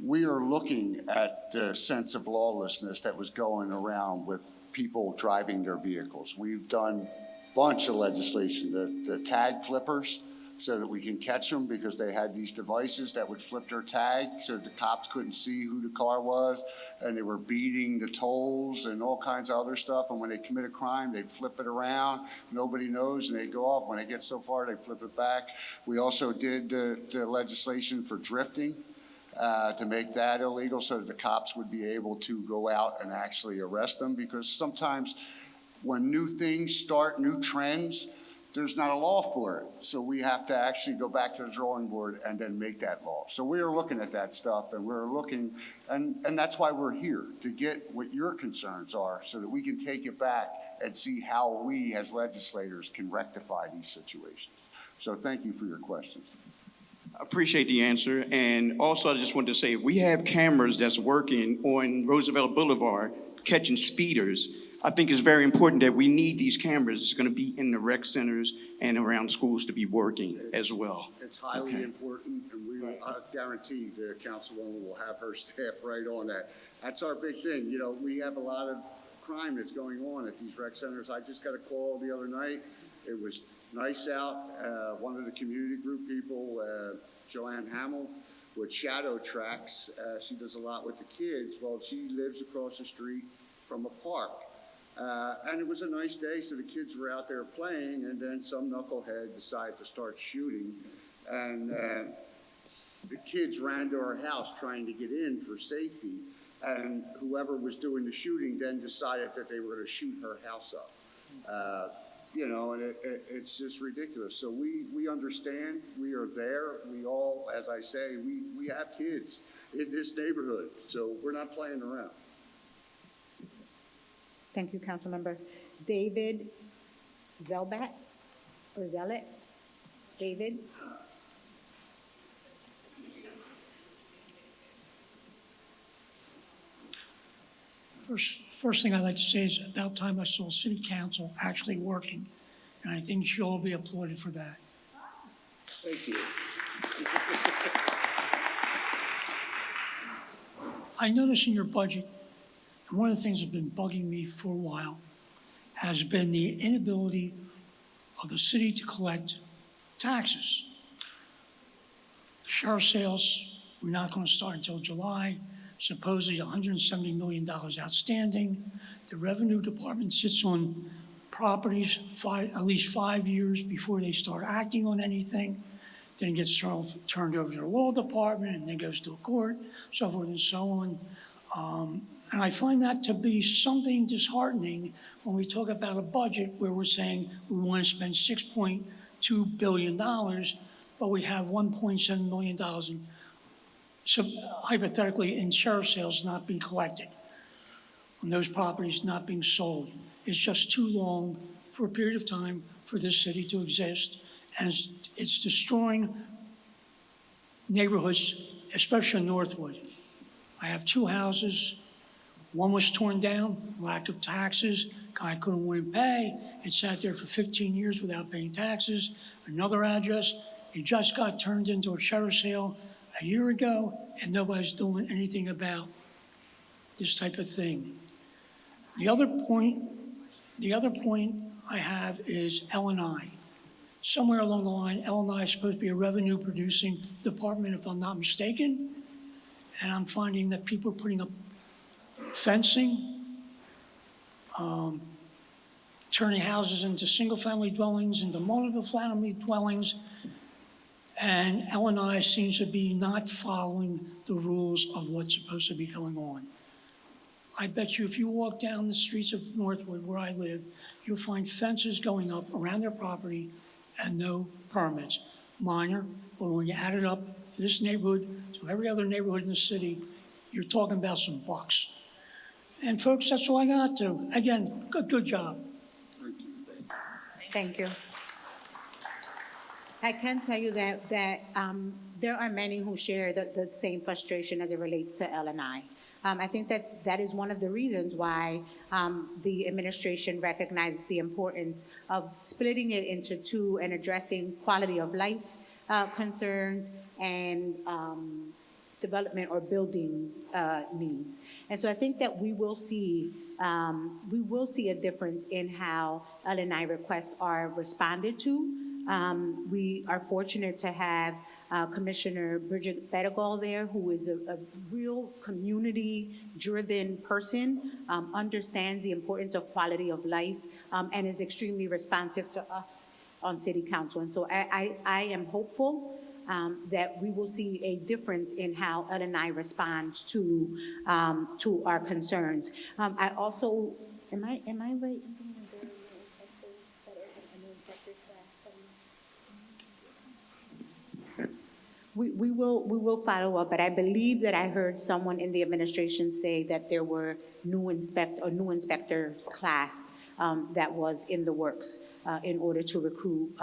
we are looking at the sense of lawlessness that was going around with people driving their vehicles. We've done a bunch of legislation, the tag flippers, so that we can catch them because they had these devices that would flip their tag so the cops couldn't see who the car was, and they were beating the tolls and all kinds of other stuff. And when they commit a crime, they'd flip it around. Nobody knows, and they go off. When they get so far, they flip it back. We also did the legislation for drifting, to make that illegal so that the cops would be able to go out and actually arrest them, because sometimes when new things start, new trends, there's not a law for it. So we have to actually go back to the drawing board and then make that law. So we are looking at that stuff, and we're looking, and that's why we're here, to get what your concerns are so that we can take it back and see how we as legislators can rectify these situations. So thank you for your questions. I appreciate the answer. And also, I just wanted to say, we have cameras that's working on Roosevelt Boulevard catching speeders. I think it's very important that we need these cameras. It's going to be in the rec centers and around schools to be working as well. It's highly Okay. important, and I guarantee the councilwoman will have her staff right on that. That's our big thing. You know, we have a lot of crime that's going on at these rec centers. I just got a call the other night. It was nice out. One of the community group people, Joanne Hamill, with Shadow Tracks. She does a lot with the kids. Well, she lives across the street from a park. And it was a nice day, so the kids were out there playing, and then some knucklehead decided to start shooting. And the kids ran to her house trying to get in for safety. And whoever was doing the shooting then decided that they were going to shoot her house up. You know, and it's just ridiculous. So we understand. We are there. We all, as I say, we have kids in this neighborhood. So we're not playing around. Thank you, Councilmember. David Zelbat or Zealot? David? First thing I'd like to say is about time I saw city council actually working, and I think you should all be applauded for that. Thank you. I noticed in your budget, and one of the things that's been bugging me for a while has been the inability of the city to collect taxes. Sheriff sales, we're not going to start until July. Supposedly $170 million outstanding. The revenue department sits on properties at least 5 years before they start acting on anything. Then it gets turned over to the law department, and then goes to a court, so forth and so on. And I find that to be something disheartening when we talk about a budget where we're saying we want to spend $6.2 billion, but we have $1.7 million in, so hypothetically, in sheriff sales not being collected, when those properties not being sold. It's just too long for a period of time for this city to exist, and it's destroying neighborhoods, especially in Northwood. I have two houses. One was torn down, lack of taxes. Guy wouldn't pay. It sat there for 15 years without paying taxes. Another address, it just got turned into a sheriff sale a year ago, and nobody's doing anything about this type of thing. The other point I have is L&I. Somewhere along the line, L&I is supposed to be a revenue-producing department, if I'm not mistaken, and I'm finding that people are putting up fencing, turning houses into single-family dwellings, into multiple-family dwellings, and L&I seems to be not following the rules of what's supposed to be going on. I bet you if you walk down the streets of Northwood, where I live, you'll find fences going up around their property and no permits. Minor, but when you add it up to this neighborhood, to every other neighborhood in the city, you're talking about some bucks. And folks, that's all I got to. Again, good job. Thank you. I can tell you that there are many who share the same frustration as it relates to L&I. I think that is one of the reasons why the administration recognizes the importance of splitting it into two and addressing quality of life concerns and development or building needs. And so I think that we will see a difference in how L&I requests are responded to. We are fortunate to have Commissioner Bridget Fettigall there, who is a real community-driven person, understands the importance of quality of life, and is extremely responsive to us on City Council. And so I am hopeful that we will see a difference in how L&I responds to our concerns. I also, am I right? We will follow up, but I believe that I heard someone in the administration say that there were new inspector class that was in the works in order to recruit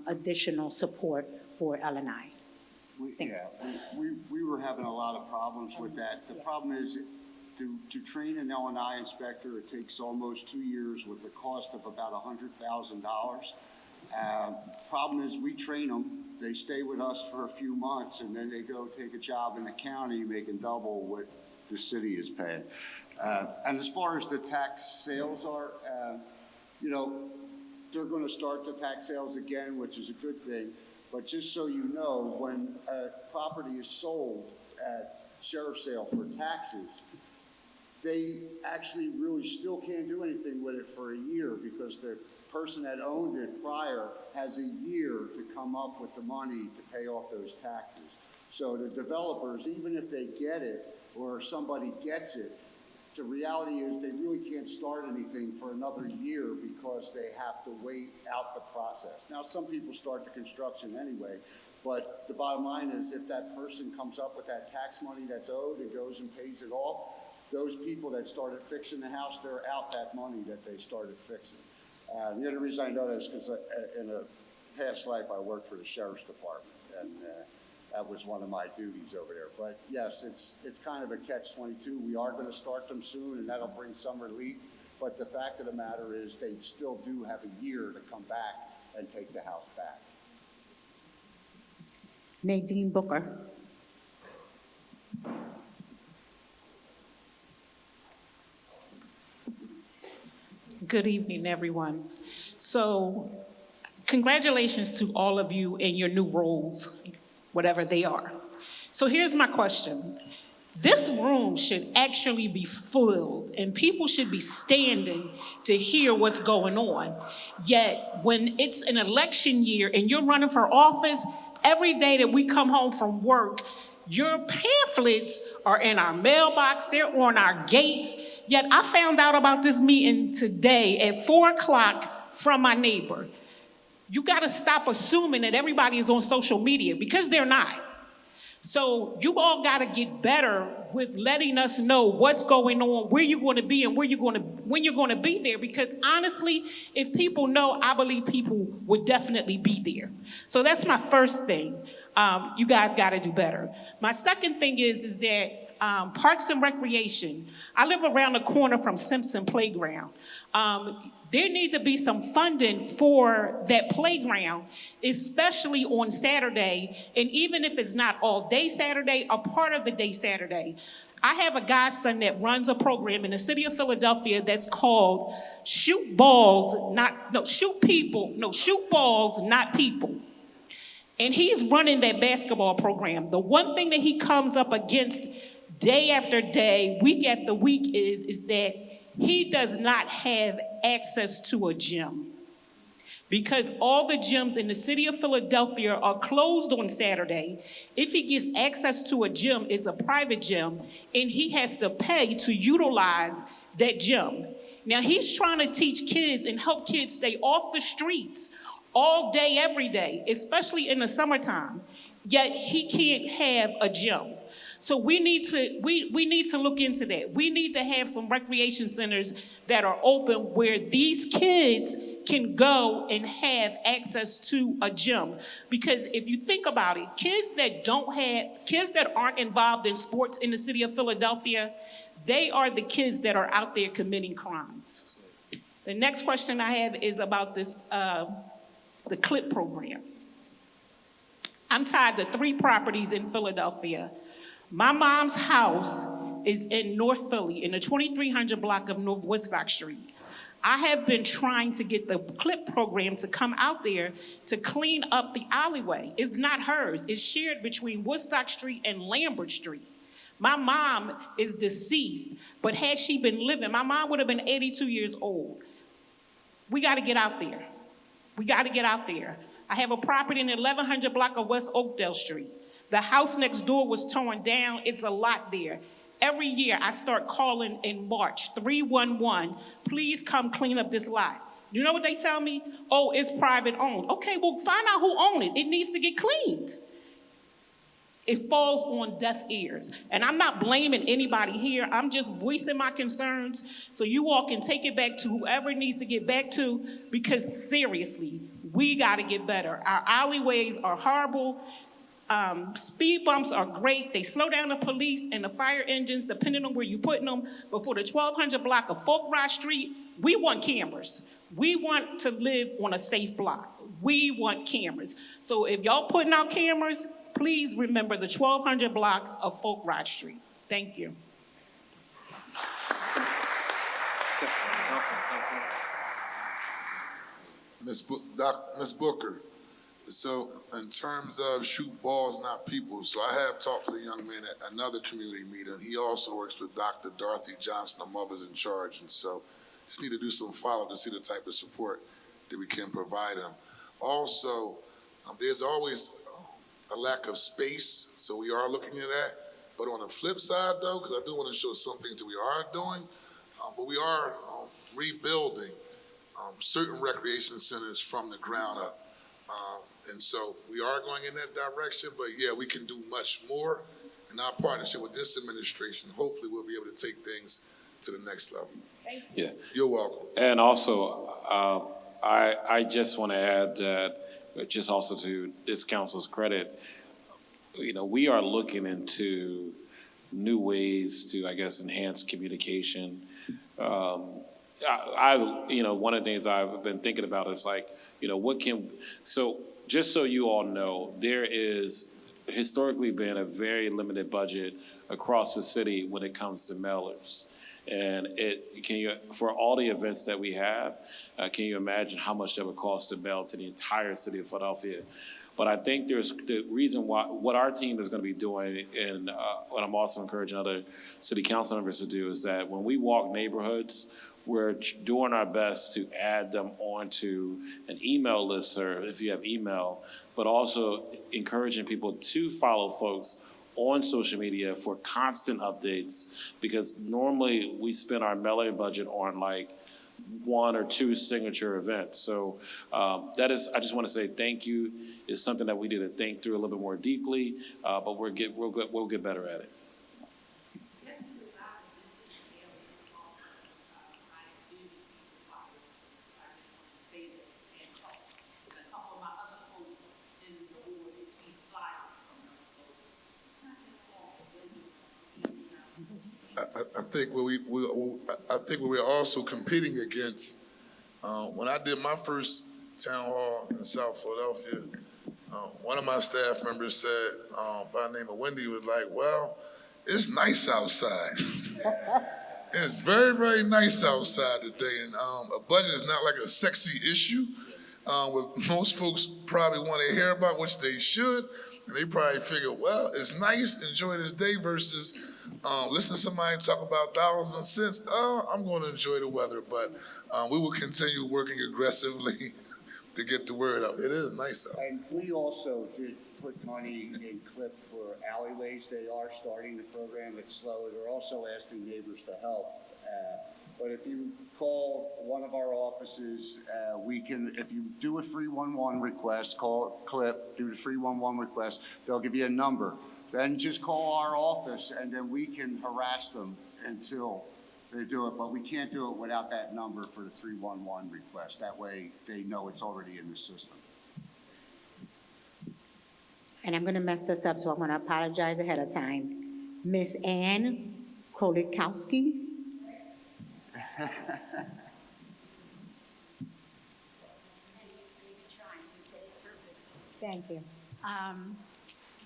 additional support for L&I. We were having a lot of problems with that. The problem is to train an L&I inspector, it takes almost 2 years with the cost of about $100,000. Problem is we train them, they stay with us for a few months, and then they go take a job in the county making double what the city is paying. And as far as the tax sales are, they're going to start the tax sales again, which is a good thing. But just so you know, when a property is sold at sheriff's sale for taxes, they actually really still can't do anything with it for a year because the person that owned it prior has a year to come up with the money to pay off those taxes. So the developers, even if they get it or somebody gets it, the reality is they really can't start anything for another year because they have to wait out the process. Now, some people start the construction anyway, but the bottom line is if that person comes up with that tax money that's owed and goes and pays it off, those people that started fixing the house, they're out that money that they started fixing. The other reason I know that is because in a past life I worked for the sheriff's department, and that was one of my duties over there. But yes, it's kind of a catch-22. We are going to start them soon, and that'll bring some relief. But the fact of the matter is they still do have a year to come back and take the house back. Nadine Booker. Good evening, everyone. So, congratulations to all of you in your new roles, whatever they are. So here's my question. This room should actually be filled and people should be standing to hear what's going on. Yet when it's an election year and you're running for office, every day that we come home from work, your pamphlets are in our mailbox, they're on our gates. Yet I found out about this meeting today at 4 o'clock from my neighbor. You gotta stop assuming that everybody is on social media because they're not. So you all gotta get better with letting us know what's going on, where you're gonna be and when you're gonna be there, because honestly, if people know, I believe people would definitely be there. So that's my first thing. You guys gotta do better. My second thing is that Parks and Recreation, I live around the corner from Simpson Playground. There needs to be some funding for that playground, especially on Saturday, and even if it's not all day Saturday, a part of the day Saturday. I have a godson that runs a program in the city of Philadelphia that's called Shoot Balls, Shoot Balls, Not People. And he's running that basketball program. The one thing that he comes up against day after day, week after week is that he does not have access to a gym. because all the gyms in the city of Philadelphia are closed on Saturday. If he gets access to a gym, it's a private gym, and he has to pay to utilize that gym. Now, he's trying to teach kids and help kids stay off the streets all day, every day, especially in the summertime, yet he can't have a gym. So we need to look into that. We need to have some recreation centers that are open where these kids can go and have access to a gym. Because if you think about it, kids that aren't involved in sports in the city of Philadelphia, they are the kids that are out there committing crimes. The next question I have is about this, the CLIP program. I'm tied to 3 properties in Philadelphia. My mom's house is in North Philly, in the 2300 block of North Woodstock Street. I have been trying to get the CLIP program to come out there to clean up the alleyway. It's not hers. It's shared between Woodstock Street and Lambert Street. My mom is deceased, but had she been living, my mom would have been 82 years old. We got to get out there. We got to get out there. I have a property in the 1100 block of West Oakdale Street. The house next door was torn down. It's a lot there. Every year I start calling in March, 311, please come clean up this lot. You know what they tell me? Oh, it's private owned. Okay, well, find out who owns it. It needs to get cleaned. It falls on deaf ears. And I'm not blaming anybody here. I'm just voicing my concerns so you all can take it back to whoever it needs to get back to, because seriously, we got to get better. Our alleyways are horrible. Speed bumps are great. They slow down the police and the fire engines, depending on where you're putting them. But for the 1200 block of Folk Ride Street, we want cameras. We want to live on a safe block. We want cameras. So if y'all putting out cameras, please remember the 1200 block of Folk Ride Street. Thank you. Ms. Booker, so in terms of shoot balls, not people, so I have talked to the young man at another community meeting. He also works with Dr. Dorothy Johnson, the Mothers in Charge, and so just need to do some follow-up to see the type of support that we can provide him. Also, there's always a lack of space, so we are looking at that. But on the flip side, though, because I do want to show some things that we are doing, but we are rebuilding certain recreation centers from the ground up. And so we are going in that direction, but yeah, we can do much more. In our partnership with this administration, hopefully we'll be able to take things to the next level. Thank you. Yeah. You're welcome. And also, I just want to add that, just also to this council's credit, we are looking into new ways to, I guess, enhance communication. One of the things I've been thinking about is just so you all know, there is historically been a very limited budget across the city when it comes to mailers. And for all the events that we have, can you imagine how much that would cost to mail to the entire city of Philadelphia? But I think there's the reason why, what our team is going to be doing, and what I'm also encouraging other city council members to do, is that when we walk neighborhoods, we're doing our best to add them onto an email listserv if you have email, but also encouraging people to follow folks on social media for constant updates, because normally we spend our mailing budget on like 1 or 2 signature events. So I just want to say thank you. It's something that we need to think through a little bit more deeply, but we'll get better at it. I think what we're also competing against, when I did my first town hall in South Philadelphia, one of my staff members said, by the name of Wendy, was like, well, it's nice outside. It's very, very nice outside today, and a budget is not like a sexy issue, what most folks probably want to hear about, which they should, and they probably figure, well, it's nice, enjoy this day, versus listen to somebody talk about dollars and cents. Oh, I'm going to enjoy the weather, but we will continue working aggressively to get the word out. It is nice out. And we also did put money in CLIP for alleyways. They are starting the program. It's slow. They're also asking neighbors to help. But if you call one of our offices, we can, if you do a 311 request, call CLIP, do the 311 request, they'll give you a number. Then just call our office and then we can harass them until they do it. But we can't do it without that number for the 311 request. That way they know it's already in the system. And I'm going to mess this up, so I'm going to apologize ahead of time. Miss Ann Kolikowski. Thank you.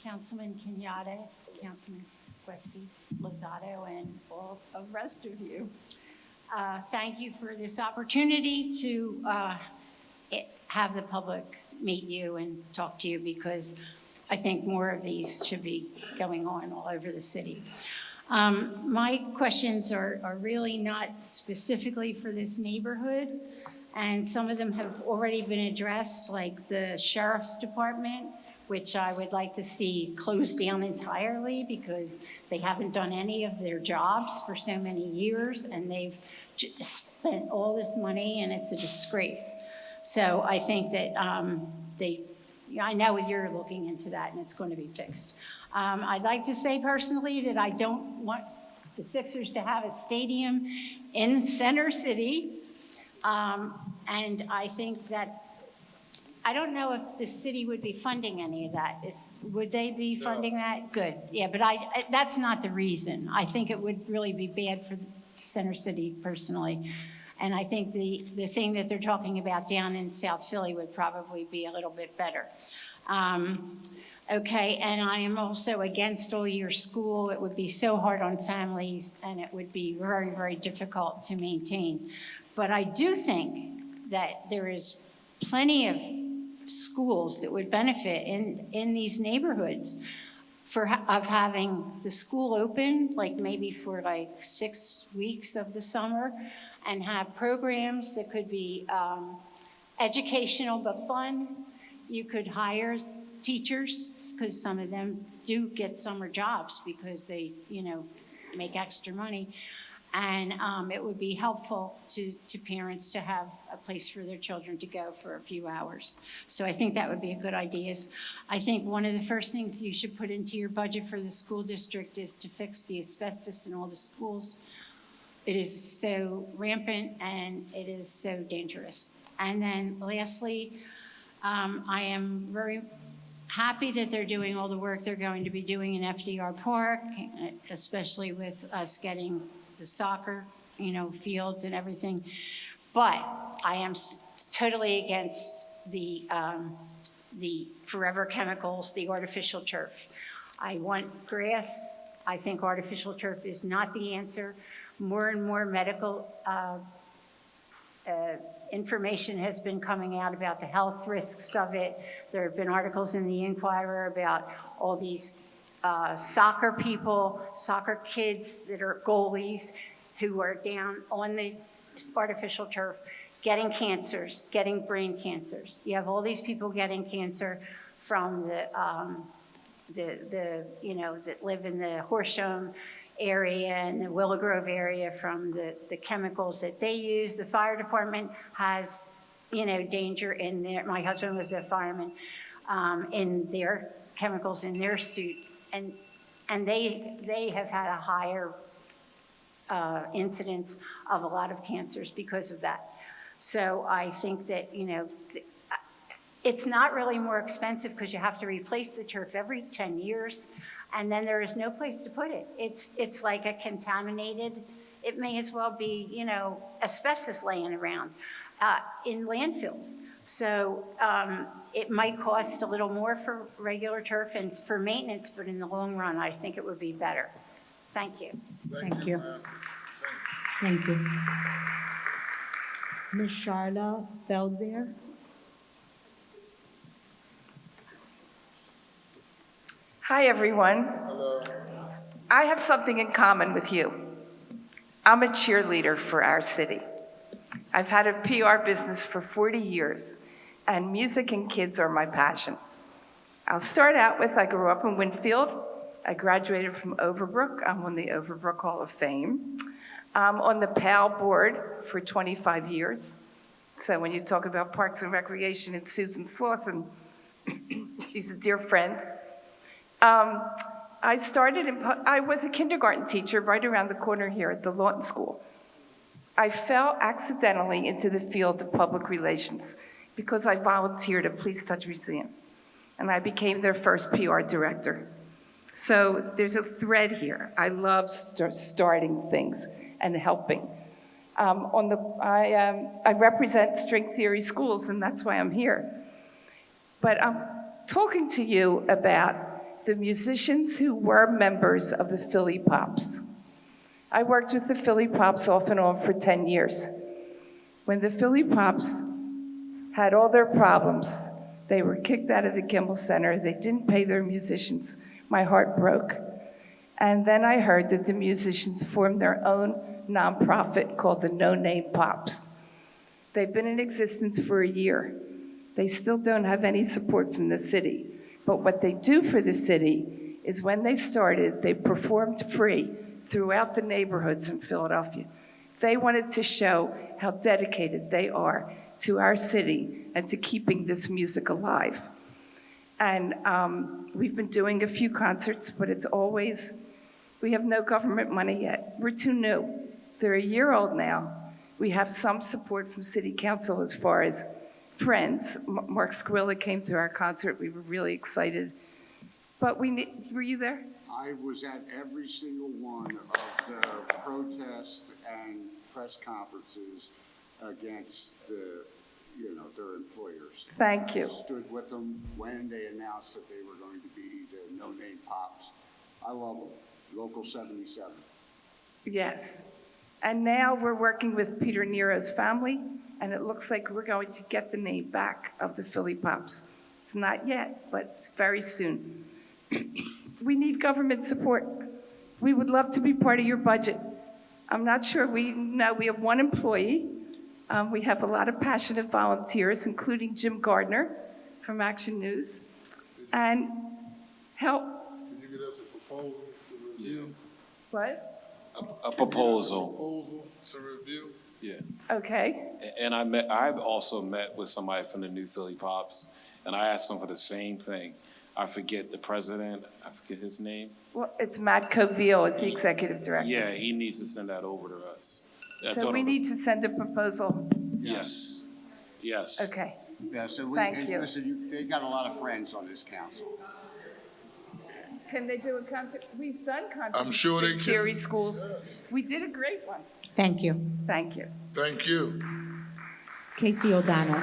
Councilman Kenyatta, Councilman Questi, Lozado, and all the rest of you. Thank you for this opportunity to have the public meet you and talk to you, because I think more of these should be going on all over the city. My questions are really not specifically for this neighborhood, and some of them have already been addressed, like the sheriff's department, which I would like to see closed down entirely because they haven't done any of their jobs for so many years, and they've spent all this money, and it's a disgrace. So I think that I know you're looking into that, and it's going to be fixed. I'd like to say personally that I don't want the Sixers to have a stadium in Center City. And I think that, I don't know if the city would be funding any of that. Would they be funding that? Good. Yeah, but that's not the reason. I think it would really be bad for Center City personally. And I think the thing that they're talking about down in South Philly would probably be a little bit better. Okay, and I am also against all-year school. It would be so hard on families, and it would be very, very difficult to maintain. But I do think that there is plenty of schools that would benefit in these neighborhoods of having the school open, like maybe for like 6 weeks of the summer, and have programs that could be educational but fun. You could hire teachers, because some of them do get summer jobs because they, make extra money. And it would be helpful to parents to have a place for their children to go for a few hours. So I think that would be a good idea. I think one of the first things you should put into your budget for the school district is to fix the asbestos in all the schools. It is so rampant and it is so dangerous. And then lastly, I am very happy that they're doing all the work they're going to be doing in FDR Park, especially with us getting the soccer, fields and everything. But I am totally against the forever chemicals, the artificial turf. I want grass. I think artificial turf is not the answer. More and more medical information has been coming out about the health risks of it. There have been articles in the Inquirer about all these soccer people, soccer kids that are goalies who are down on the artificial turf getting cancers, getting brain cancers. You have all these people getting cancer from that live in the Horsham area and the Willow Grove area from the chemicals that they use. The fire department has, danger in there. My husband was a fireman, in their chemicals in their suit. And they have had a higher incidence of a lot of cancers because of that. So I think that, it's not really more expensive because you have to replace the turf every 10 years. And then there is no place to put it. It's like a contaminated, it may as well be, asbestos laying around in landfills. So it might cost a little more for regular turf and for maintenance, but in the long run, I think it would be better. Thank you. Thank you. Thank you. Ms. Charla Felder. Hi, everyone. Hello. I have something in common with you. I'm a cheerleader for our city. I've had a PR business for 40 years, and music and kids are my passion. I'll start out with, I grew up in Winfield. I graduated from Overbrook. I'm on the Overbrook Hall of Fame. I'm on the PAL board for 25 years. So when you talk about Parks and Recreation, it's Susan Slauson. She's a dear friend. I was a kindergarten teacher right around the corner here at the Lawton School. I fell accidentally into the field of public relations because I volunteered at Please Touch Museum, and I became their first PR director. So there's a thread here. I love starting things and helping. I represent string theory schools, and that's why I'm here. But I'm talking to you about the musicians who were members of the Philly Pops. I worked with the Philly Pops off and on for 10 years. When the Philly Pops had all their problems, they were kicked out of the Kimmel Center, they didn't pay their musicians, my heart broke. And then I heard that the musicians formed their own nonprofit called the No Name Pops. They've been in existence for a year. They still don't have any support from the city. But what they do for the city is when they started, they performed free throughout the neighborhoods in Philadelphia. They wanted to show how dedicated they are to our city and to keeping this music alive. And we've been doing a few concerts, but it's always, we have no government money yet. We're too new. They're a year old now. We have some support from city council as far as friends. Mark Skrilla came to our concert. We were really excited. But were you there? I was at every single one of the protests and press conferences against their employers. Thank you. I stood with them when they announced that they were going to be the No Name Pops. I love them. Local 77. Yes. And now we're working with Peter Nero's family, and it looks like we're going to get the name back of the Philly Pops. It's not yet, but it's very soon. We need government support. We would love to be part of your budget. I'm not sure we have one employee. We have a lot of passionate volunteers, including Jim Gardner from Action News. And help. Can you get us a proposal to review? What? A proposal. Proposal to review? Yeah. Okay. And I've also met with somebody from the new Philly Pops, and I asked them for the same thing. I forget the president, I forget his name. Well, it's Matt Coville, is the executive director. Yeah, he needs to send that over to us. So we need to send a proposal. Yes. Yes. Okay. Yeah, so Thank you. Listen, they got a lot of friends on this council. Can they do a concert? We've done concerts. I'm sure they can. Theory schools. We did a great one. Thank you. Thank you. Thank you. Casey O'Donnell.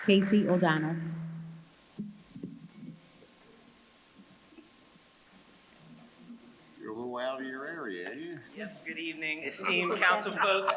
Casey O'Donnell. You're a little out of your area, ain't you? Yes, good evening, esteemed council folks.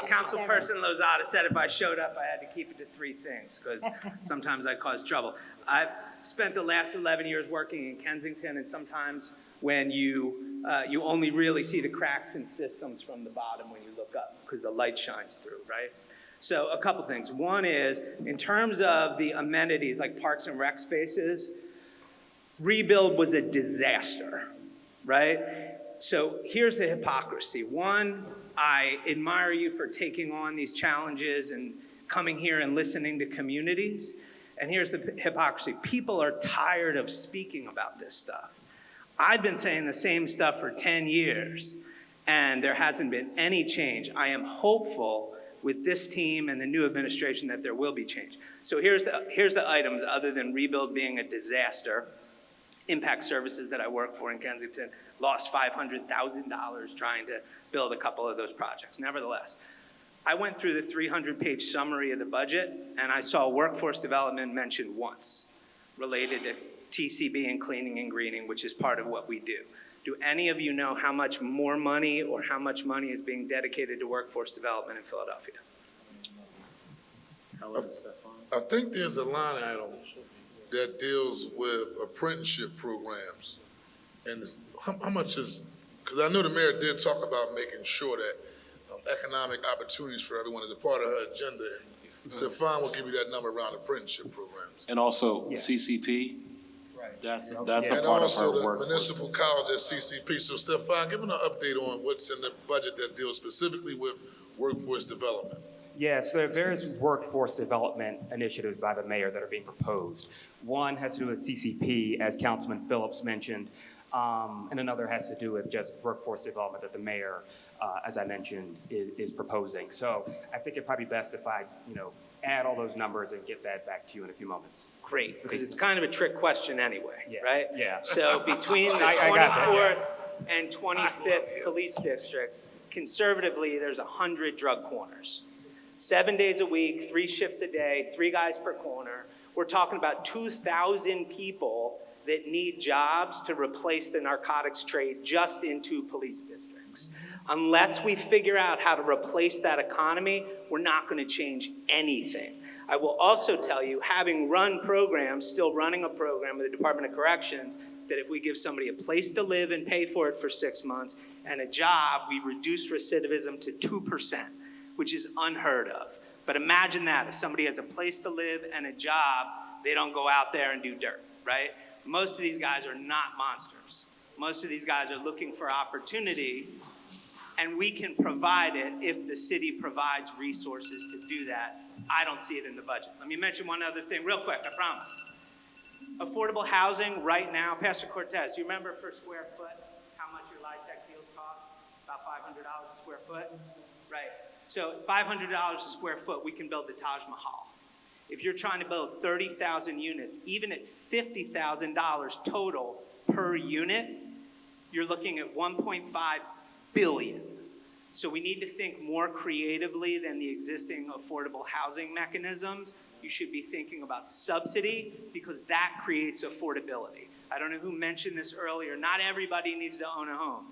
Councilperson Lozada said if I showed up, I had to keep it to 3 things, because sometimes I cause trouble. I've spent the last 11 years working in Kensington, and sometimes when you only really see the cracks in systems from the bottom when you look up, because the light shines through, right? So a couple things. One is, in terms of the amenities, like parks and rec spaces, rebuild was a disaster, right? So here's the hypocrisy. One, I admire you for taking on these challenges and coming here and listening to communities. And here's the hypocrisy. People are tired of speaking about this stuff. I've been saying the same stuff for 10 years, and there hasn't been any change. I am hopeful with this team and the new administration that there will be change. So here's the items other than rebuild being a disaster. Impact Services that I work for in Kensington lost $500,000 trying to build a couple of those projects. Nevertheless, I went through the 300-page summary of the budget, and I saw workforce development mentioned once related to TCB and cleaning and greening, which is part of what we do. Do any of you know how much more money or how much money is being dedicated to workforce development in Philadelphia? I think there's a line item that deals with apprenticeship programs. And how much is, because I know the mayor did talk about making sure that economic opportunities for everyone is a part of her agenda. Stefan will give you that number around apprenticeship programs. And also Yeah. CCP, that's a part And of also her the workforce. municipal college at CCP. So Stefan, give me an update on what's in the budget that deals specifically with workforce development. Yes, there are various workforce development initiatives by the mayor that are being proposed. One has to do with CCP, as Councilman Phillips mentioned, and another has to do with just workforce development that the mayor, as I mentioned, is proposing. So I think it'd probably be best if I, add all those numbers and get that back to you in a few moments. Great, because it's kind of a trick question anyway, Yeah. right? Yeah. So between the I got that, 24th yeah. and 25th police districts, conservatively, there's 100 drug corners. 7 days a week, 3 shifts a day, 3 guys per corner. We're talking about 2,000 people that need jobs to replace the narcotics trade just in 2 police districts. Unless we figure out how to replace that economy, we're not going to change anything. I will also tell you, having run programs, still running a program with the Department of Corrections, that if we give somebody a place to live and pay for it for 6 months and a job, we reduce recidivism to 2%, which is unheard of. But imagine that, if somebody has a place to live and a job, they don't go out there and do dirt, right? Most of these guys are not monsters. Most of these guys are looking for opportunity, and we can provide it if the city provides resources to do that. I don't see it in the budget. Let me mention one other thing real quick, I promise. Affordable housing right now, Pastor Cortez, you remember per square foot how much your LIHTC deals cost? About $500 a square foot? Right. So $500 a square foot, we can build the Taj Mahal. If you're trying to build 30,000 units, even at $50,000 total per unit, you're looking at $1.5 billion. So we need to think more creatively than the existing affordable housing mechanisms. You should be thinking about subsidy, because that creates affordability. I don't know who mentioned this earlier. Not everybody needs to own a home,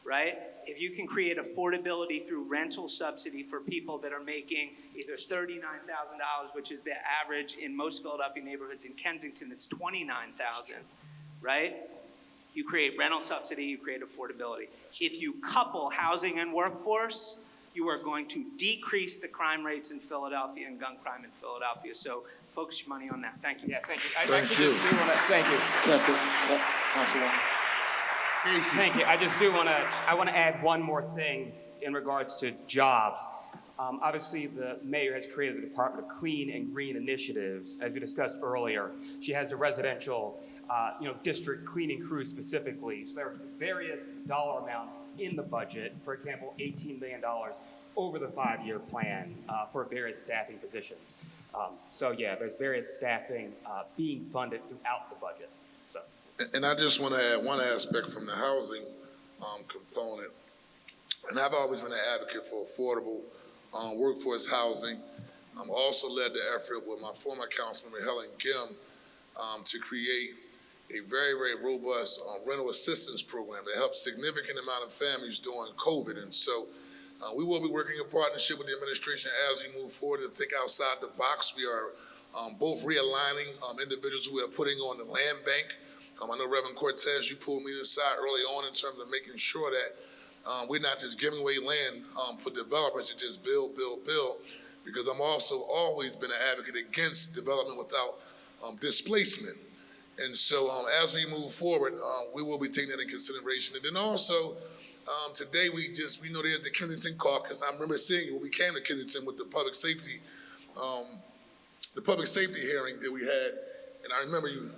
right? If you can create affordability through rental subsidy for people that are making either $39,000, which is the average in most Philadelphia neighborhoods. In Kensington, it's $29,000, right? You create rental subsidy, you create affordability. If you couple housing and workforce, you are going to decrease the crime rates in Philadelphia and gun crime in Philadelphia. So focus your money on that. Thank you. Yeah, thank you. Thank you. Thank you. Councilwoman. Thank you. I want to add one more thing in regards to jobs. Obviously, the mayor has created the Department of Clean and Green Initiatives. As we discussed earlier, she has the residential, district cleaning crew specifically. So there are various dollar amounts in the budget. For example, $18 million over the 5-year plan for various staffing positions. So yeah, there's various staffing being funded throughout the budget. So. And I just want to add one aspect from the housing component. And I've always been an advocate for affordable workforce housing. Also led the effort with my former councilmember Helen Kim to create a very, very robust rental assistance program that helped significant amount of families during COVID. And so we will be working in partnership with the administration as we move forward to think outside the box. We are both realigning individuals who are putting on the land bank. I know Reverend Cortez, you pulled me aside early on in terms of making sure that we're not just giving away land for developers to just build, because I'm also always been an advocate against development without displacement. And so as we move forward, we will be taking that into consideration. And then also, today we know there's the Kensington Caucus. I remember seeing when we came to Kensington with the public safety hearing that we had. And I remember you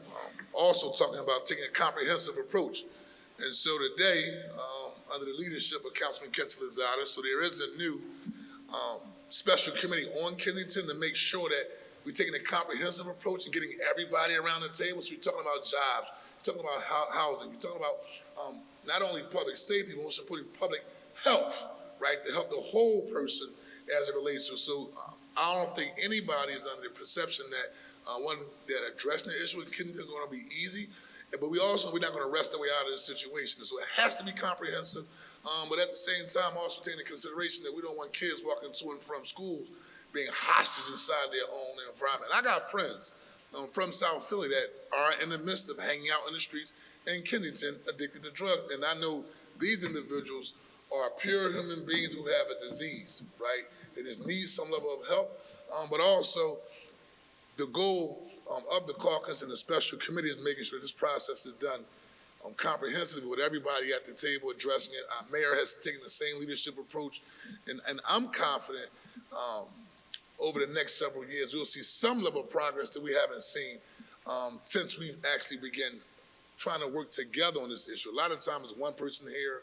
also talking about taking a comprehensive approach. And so today, under the leadership of Councilman Kent Lozada, so there is a new special committee on Kensington to make sure that we're taking a comprehensive approach and getting everybody around the table. So we're talking about jobs, we're talking about housing, we're talking about not only public safety, but also putting public health, right, to help the whole person as it relates to. So I don't think anybody is under the perception that that addressing the issue with Kensington is going to be easy. But we're not going to rest our way out of this situation. So it has to be comprehensive. But at the same time, also taking into consideration that we don't want kids walking to and from schools being hostage inside their own environment. I got friends from South Philly that are in the midst of hanging out in the streets in Kensington addicted to drugs. And I know these individuals are pure human beings who have a disease, right? They just need some level of help. but also the goal of the caucus and the special committee is making sure this process is done comprehensively with everybody at the table addressing it. Our mayor has taken the same leadership approach, and I'm confident over the next several years we'll see some level of progress that we haven't seen since we've actually begun trying to work together on this issue. A lot of times one person here,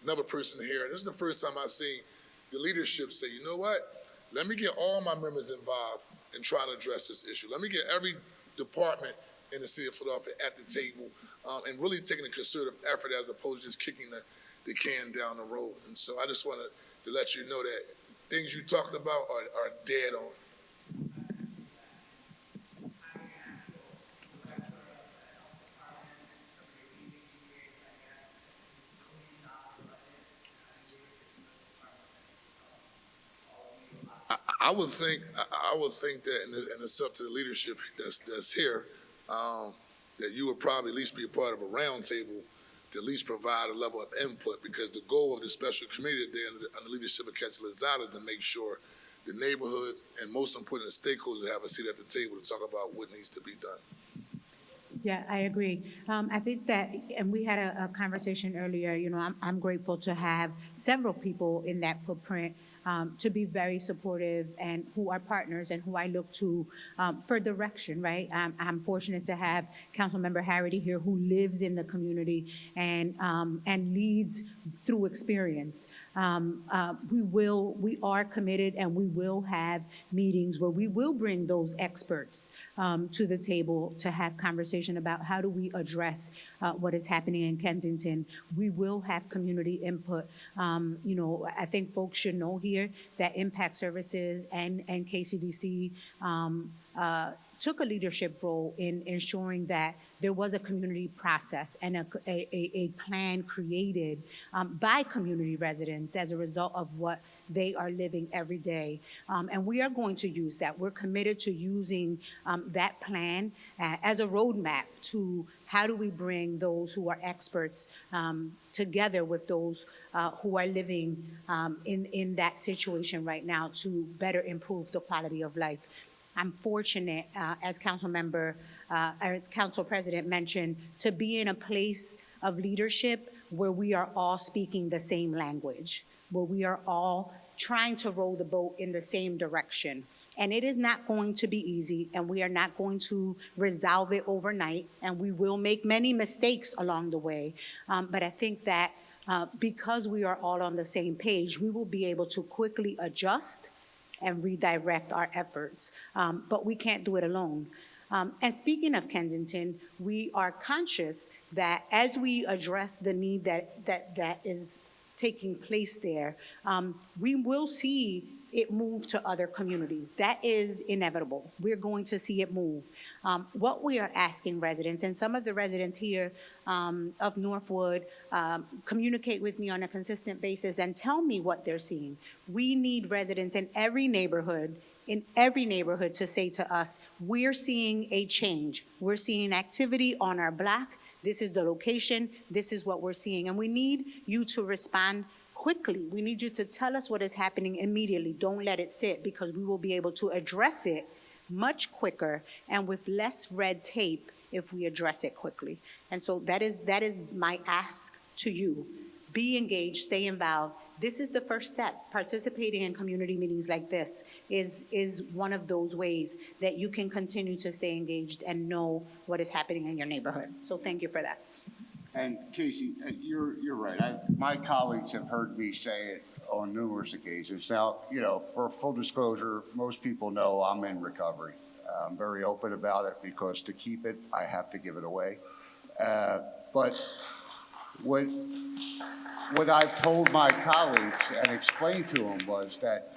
another person here. This is the first time I've seen the leadership say, you know what, let me get all my members involved in trying to address this issue. Let me get every department in the city of Philadelphia at the table and really taking a concerted effort as opposed to just kicking the can down the road. And so I just wanted to let you know that things you talked about are dead on. I would think that, and it's up to the leadership that's here, that you would probably at least be a part of a roundtable to at least provide a level of input, because the goal of the special committee today under the leadership of Councilor Lozada is to make sure the neighborhoods and most important the stakeholders have a seat at the table to talk about what needs to be done. Yeah, I agree. I think that, and we had a conversation earlier, you know, I'm grateful to have several people in that footprint to be very supportive and who are partners and who I look to for direction, right? I'm fortunate to have Councilmember Harity here who lives in the community and leads through experience. We are committed and we will have meetings where we will bring those experts to the table to have conversation about how do we address what is happening in Kensington. We will have community input. You know, I think folks should know here that Impact Services and KCDC took a leadership role in ensuring that there was a community process and a plan created by community residents as a result of what they are living every day. And we are going to use that. We're committed to using that plan as a roadmap to how do we bring those who are experts together with those who are living in that situation right now to better improve the quality of life. I'm fortunate, as Council President mentioned, to be in a place of leadership where we are all speaking the same language, where we are all trying to row the boat in the same direction. And it is not going to be easy, and we are not going to resolve it overnight, and we will make many mistakes along the way. But I think that because we are all on the same page, we will be able to quickly adjust and redirect our efforts. But we can't do it alone. And speaking of Kensington, we are conscious that as we address the need that is taking place there, we will see it move to other communities. That is inevitable. We're going to see it move. What we are asking residents, and some of the residents here of Northwood communicate with me on a consistent basis and tell me what they're seeing. We need residents in every neighborhood to say to us, we're seeing a change. We're seeing activity on our block. This is the location. This is what we're seeing. And we need you to respond quickly. We need you to tell us what is happening immediately. Don't let it sit, because we will be able to address it much quicker and with less red tape if we address it quickly. And so that is my ask to you. Be engaged, stay involved. This is the first step. Participating in community meetings like this is one of those ways that you can continue to stay engaged and know what is happening in your neighborhood. So thank you for that. And Casey, you're right. My colleagues have heard me say it on numerous occasions. Now, you know, for full disclosure, most people know I'm in recovery. I'm very open about it because to keep it, I have to give it away. But what I've told my colleagues and explained to them was that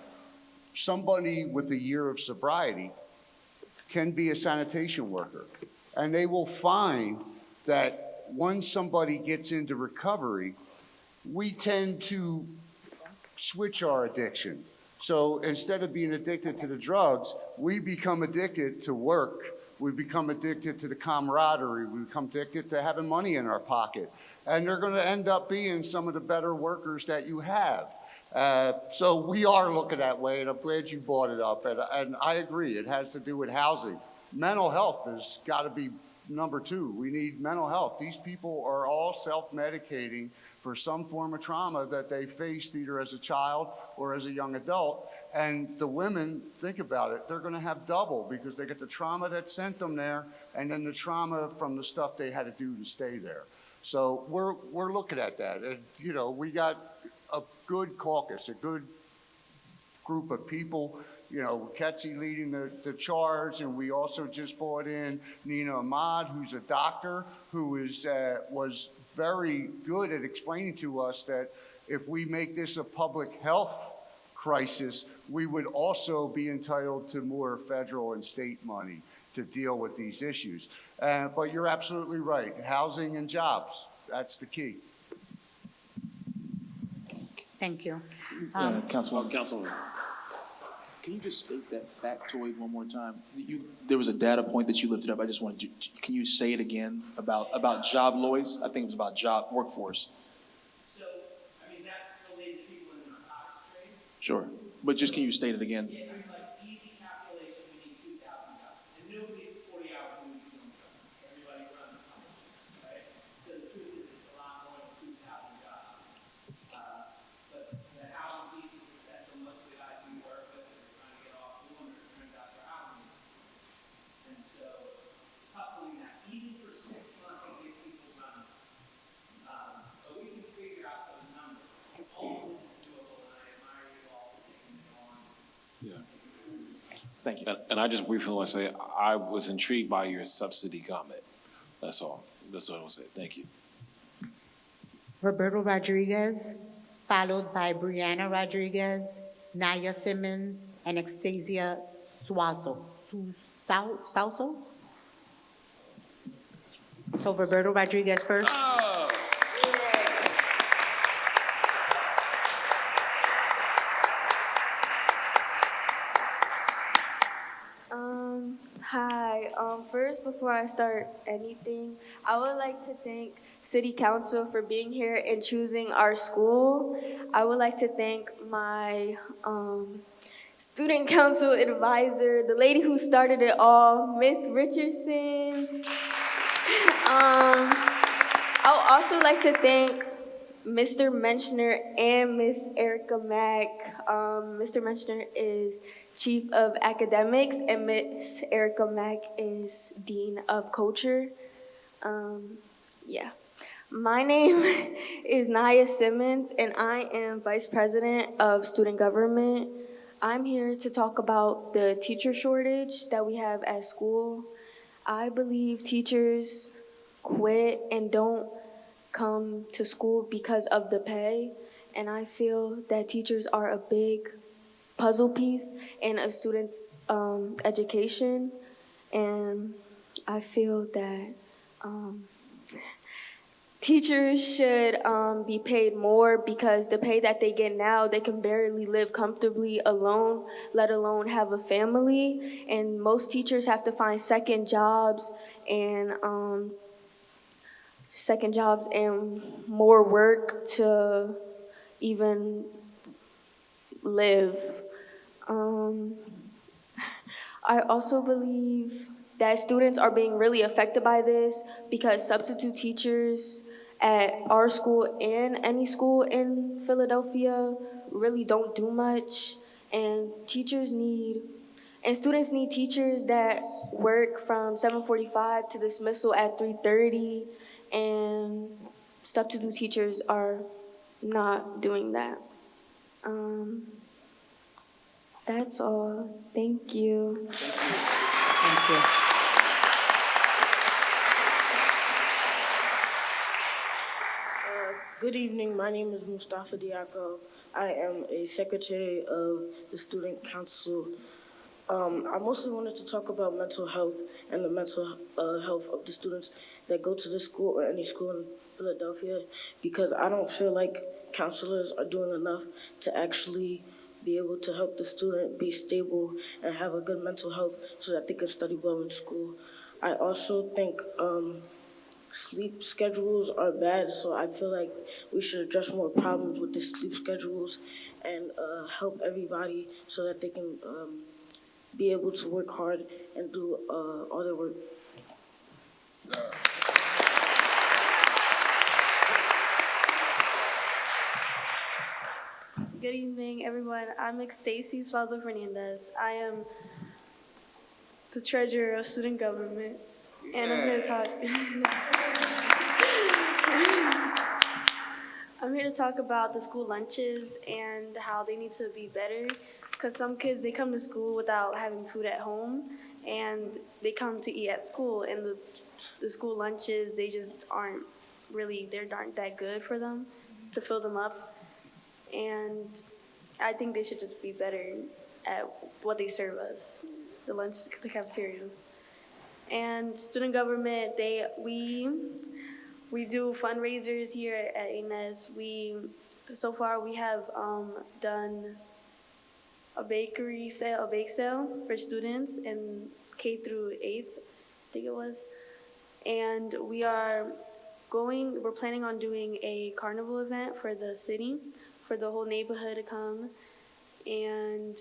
somebody with a year of sobriety can be a sanitation worker. And they will find that once somebody gets into recovery, we tend to switch our addiction. So instead of being addicted to the drugs, we become addicted to work. We become addicted to the camaraderie. We become addicted to having money in our pocket. And they're going to end up being some of the better workers that you have. So we are looking that way, and I'm glad you brought it up. And I agree, it has to do with housing. Mental health has got to be number two. We need mental health. These people are all self-medicating for some form of trauma that they faced either as a child or as a young adult. And the women, think about it, they're going to have double because they get the trauma that sent them there and then the trauma from the stuff they had to do to stay there. So we're looking at that. And, you know, we got a good caucus, a good group of people, you know, Ketzi leading the charge, and we also just brought in Nina Ahmad, who's a doctor, who was very good at explaining to us that if we make this a public health crisis, we would also be entitled to more federal and state money to deal with these issues. But you're absolutely right. Housing and jobs, that's the key. Thank you. Councilwoman. Can you just state that factoid one more time? There was a data point that you lifted up. I just wanted can you say it again about job loss? I think it was about job workforce. So, I mean, that's related to people in the narcotics trade. Sure. But just can you state it again? Yeah, I mean, like, easy calculation, we need 2,000 jobs. And nobody's 40 hours a week doing jobs. Everybody runs a company, right? So the truth is, it's a lot more than 2,000 jobs. But the housing piece is essential. Most of the guys we work with are trying to get off the one, it turns out they're housing. And so, coupling that, even for 6 months, it gives people money. But we can figure out those numbers. All of this is doable, and I admire you all for taking it on. Yeah. Thank you. And I just briefly want to say, I was intrigued by your subsidy comment. That's all. That's all I want to say. Thank you. Roberto Rodriguez, followed by Brianna Rodriguez, Naya Simmons, and Anastasia Suazo. Sauso? So Roberto Rodriguez first. Hi. First, before I start anything, I would like to thank City Council for being here and choosing our school. I would like to thank my student council advisor, the lady who started it all, Miss Richardson. I would also like to thank Mr. Menschner and Miss Erica Mack. Mr. Menschner is Chief of Academics, and Miss Erica Mack is Dean of Culture. Yeah. My name is Naya Simmons, and I am Vice President of Student Government. I'm here to talk about the teacher shortage that we have at school. I believe teachers quit and don't come to school because of the pay, and I feel that teachers are a big puzzle piece in a student's education, and I feel that teachers should be paid more because the pay that they get now, they can barely live comfortably alone, let alone have a family, and most teachers have to find second jobs and more work to even live. I also believe that students are being really affected by this because substitute teachers at our school and any school in Philadelphia really don't do much, and students need teachers that work from 7:45 to dismissal at 3:30, and substitute teachers are not doing that. That's all. Thank you. Thank you. Good evening. My name is Mustafa Diako. I am a secretary of the Student Council. I mostly wanted to talk about mental health and the mental health of the students that go to this school or any school in Philadelphia, because I don't feel like counselors are doing enough to actually be able to help the student be stable and have a good mental health so that they can study well in school. I also think sleep schedules are bad, so I feel like we should address more problems with the sleep schedules and help everybody so that they can be able to work hard and do all their work. Good evening, everyone. I'm Stacy Suazo Fernandez. I am the treasurer of student government, and I'm here to talk. I'm here to talk about the school lunches and how they need to be better. Because some kids, they come to school without having food at home, and they come to eat at school, and the school lunches, they just aren't that good for them to fill them up. And I think they should just be better at what they serve us, the cafeteria. And student government, we do fundraisers here at ANES. So far we have done a bake sale for students in K through 8th, I think it was. And we're planning on doing a carnival event for the city, for the whole neighborhood to come. And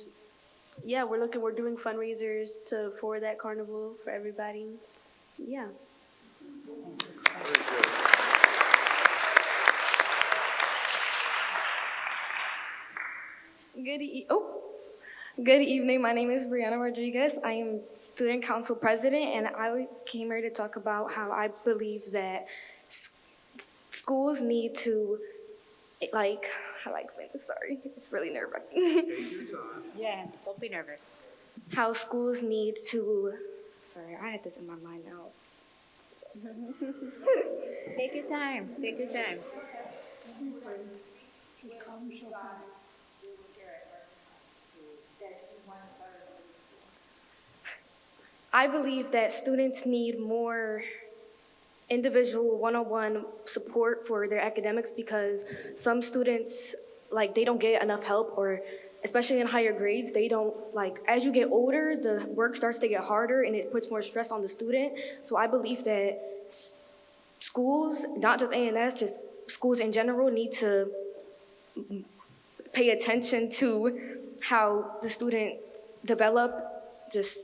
yeah, we're doing fundraisers for that carnival for everybody. Yeah. Good evening. My name is Brianna Rodriguez. I am student council president, and I came here to talk about how I believe that schools need to, how do I explain this? Sorry, it's really nerve-wracking. Take your time. Yeah, don't be nervous. How schools need to, sorry, I had this in my mind now. Take your time. Take your time. I believe that students need more individual one-on-one support for their academics because some students, they don't get enough help, or especially in higher grades, they don't, as you get older, the work starts to get harder and it puts more stress on the student. So I believe that schools, not just ANS, just schools in general, need to pay attention to how the student develop just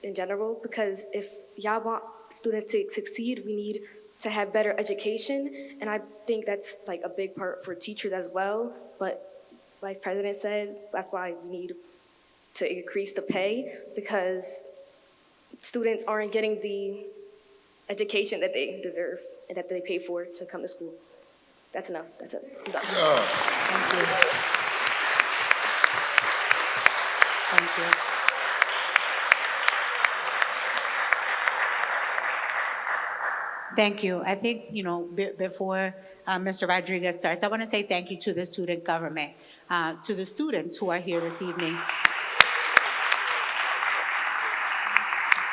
in general, because if y'all want students to succeed, we need to have better education, and I think that's a big part for teachers as well. But Vice President said that's why we need to increase the pay, because students aren't getting the education that they deserve and that they pay for to come to school. That's enough. That's it. I'm done. Thank you. Thank you. Thank you. I think, before Mr. Rodriguez starts, I want to say thank you to the student government, to the students who are here this evening.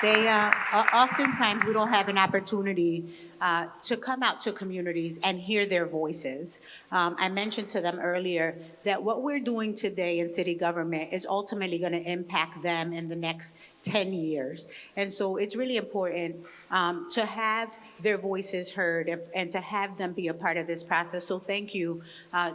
They oftentimes we don't have an opportunity to come out to communities and hear their voices. I mentioned to them earlier that what we're doing today in city government is ultimately going to impact them in the next 10 years. And so it's really important to have their voices heard and to have them be a part of this process. So thank you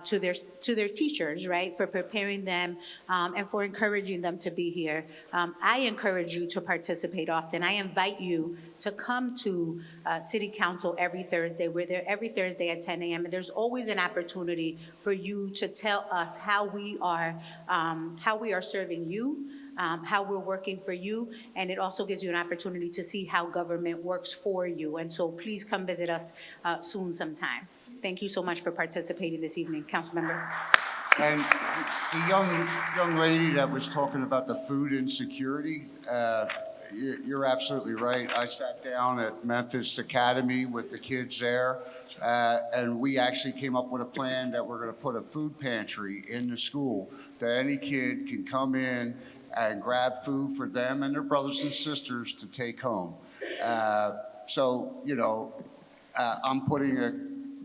to their teachers, right, for preparing them and for encouraging them to be here. I encourage you to participate often. I invite you to come to City Council every Thursday. We're there every Thursday at 10 a.m. and there's always an opportunity for you to tell us how we are serving you, how we're working for you, and it also gives you an opportunity to see how government works for you. And so please come visit us soon sometime. Thank you so much for participating this evening, Councilmember. And the young lady that was talking about the food insecurity, you're absolutely right. I sat down at Memphis Academy with the kids there, and we actually came up with a plan that we're going to put a food pantry in the school that any kid can come in and grab food for them and their brothers and sisters to take home. I'm putting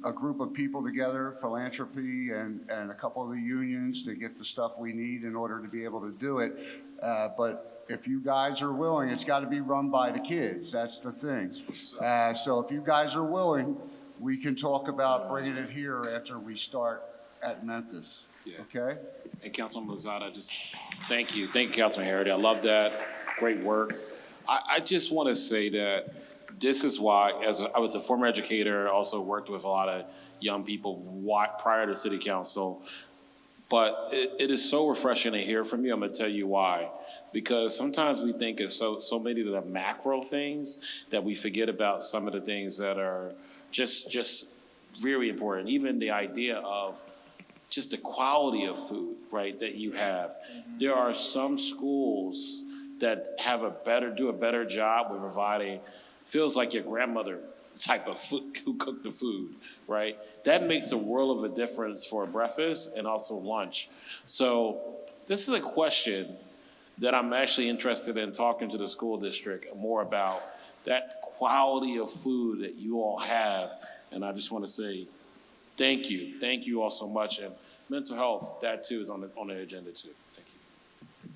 a group of people together, philanthropy and a couple of the unions, to get the stuff we need in order to be able to do it. But if you guys are willing, it's got to be run by the kids. That's the thing. So if you guys are willing, we can talk about bringing it here after we start at Memphis. Yeah. Okay? And Councilman Lozada, just thank you. Thank you, Councilman Harity. I love that. Great work. I just want to say that this is why, I was a former educator, also worked with a lot of young people prior to city council. But it is so refreshing to hear from you. I'm going to tell you why. Because sometimes we think of so many of the macro things that we forget about some of the things that are just very important. Even the idea of just the quality of food, right, that you have. There are some schools that do a better job with providing, feels like your grandmother type of food, who cooked the food, right? That makes a world of a difference for breakfast and also lunch. So this is a question that I'm actually interested in talking to the school district more about, that quality of food that you all have. And I just want to say thank you. Thank you all so much. And mental health, that too is on the agenda too. Thank you.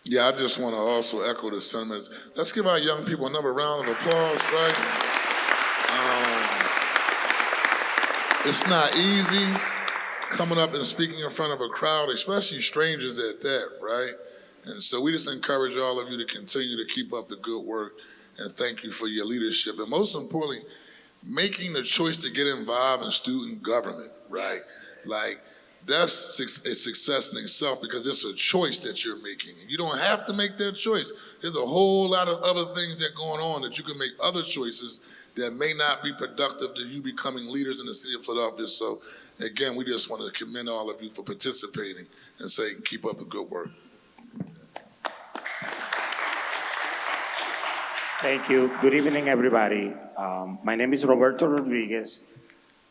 Yeah, I just want to also echo the sentiments. Let's give our young people another round of applause, right? It's not easy coming up and speaking in front of a crowd, especially strangers at that, right? And so we just encourage all of you to continue to keep up the good work, and thank you for your leadership. And most importantly, making the choice to get involved in student government, right? Like, that's a success in itself, because it's a choice that you're making. You don't have to make that choice. There's a whole lot of other things that are going on that you can make other choices that may not be productive to you becoming leaders in the city of Philadelphia. So again, we just want to commend all of you for participating and say, keep up the good work. Thank you. Good evening, everybody. My name is Roberto Rodriguez.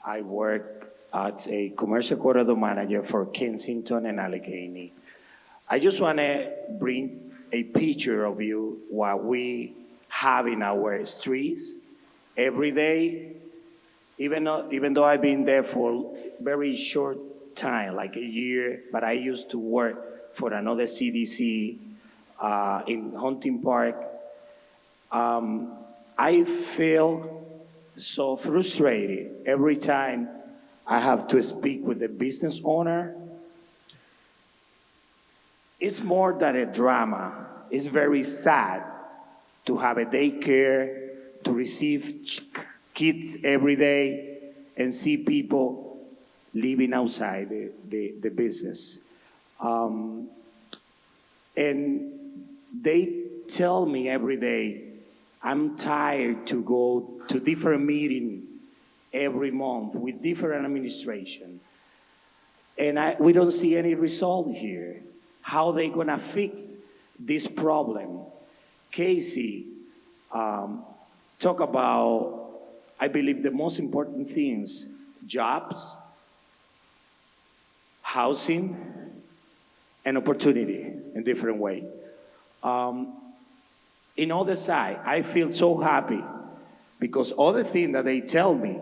I work as a commercial corridor manager for Kensington and Allegheny. I just want to bring a picture of you what we have in our streets every day. Even though I've been there for very short time, like a year, but I used to work for another CDC in Hunting Park. I feel so frustrated every time I have to speak with the business owner. It's more than a drama. It's very sad to have a daycare, to receive kids every day, and see people living outside the business. And they tell me every day, I'm tired to go to different meetings every month with different administration. And we don't see any result here. How they gonna fix this problem? Casey talk about, I believe, the most important things: jobs, housing, and opportunity in different way. In other side, I feel so happy because all the things that they tell me,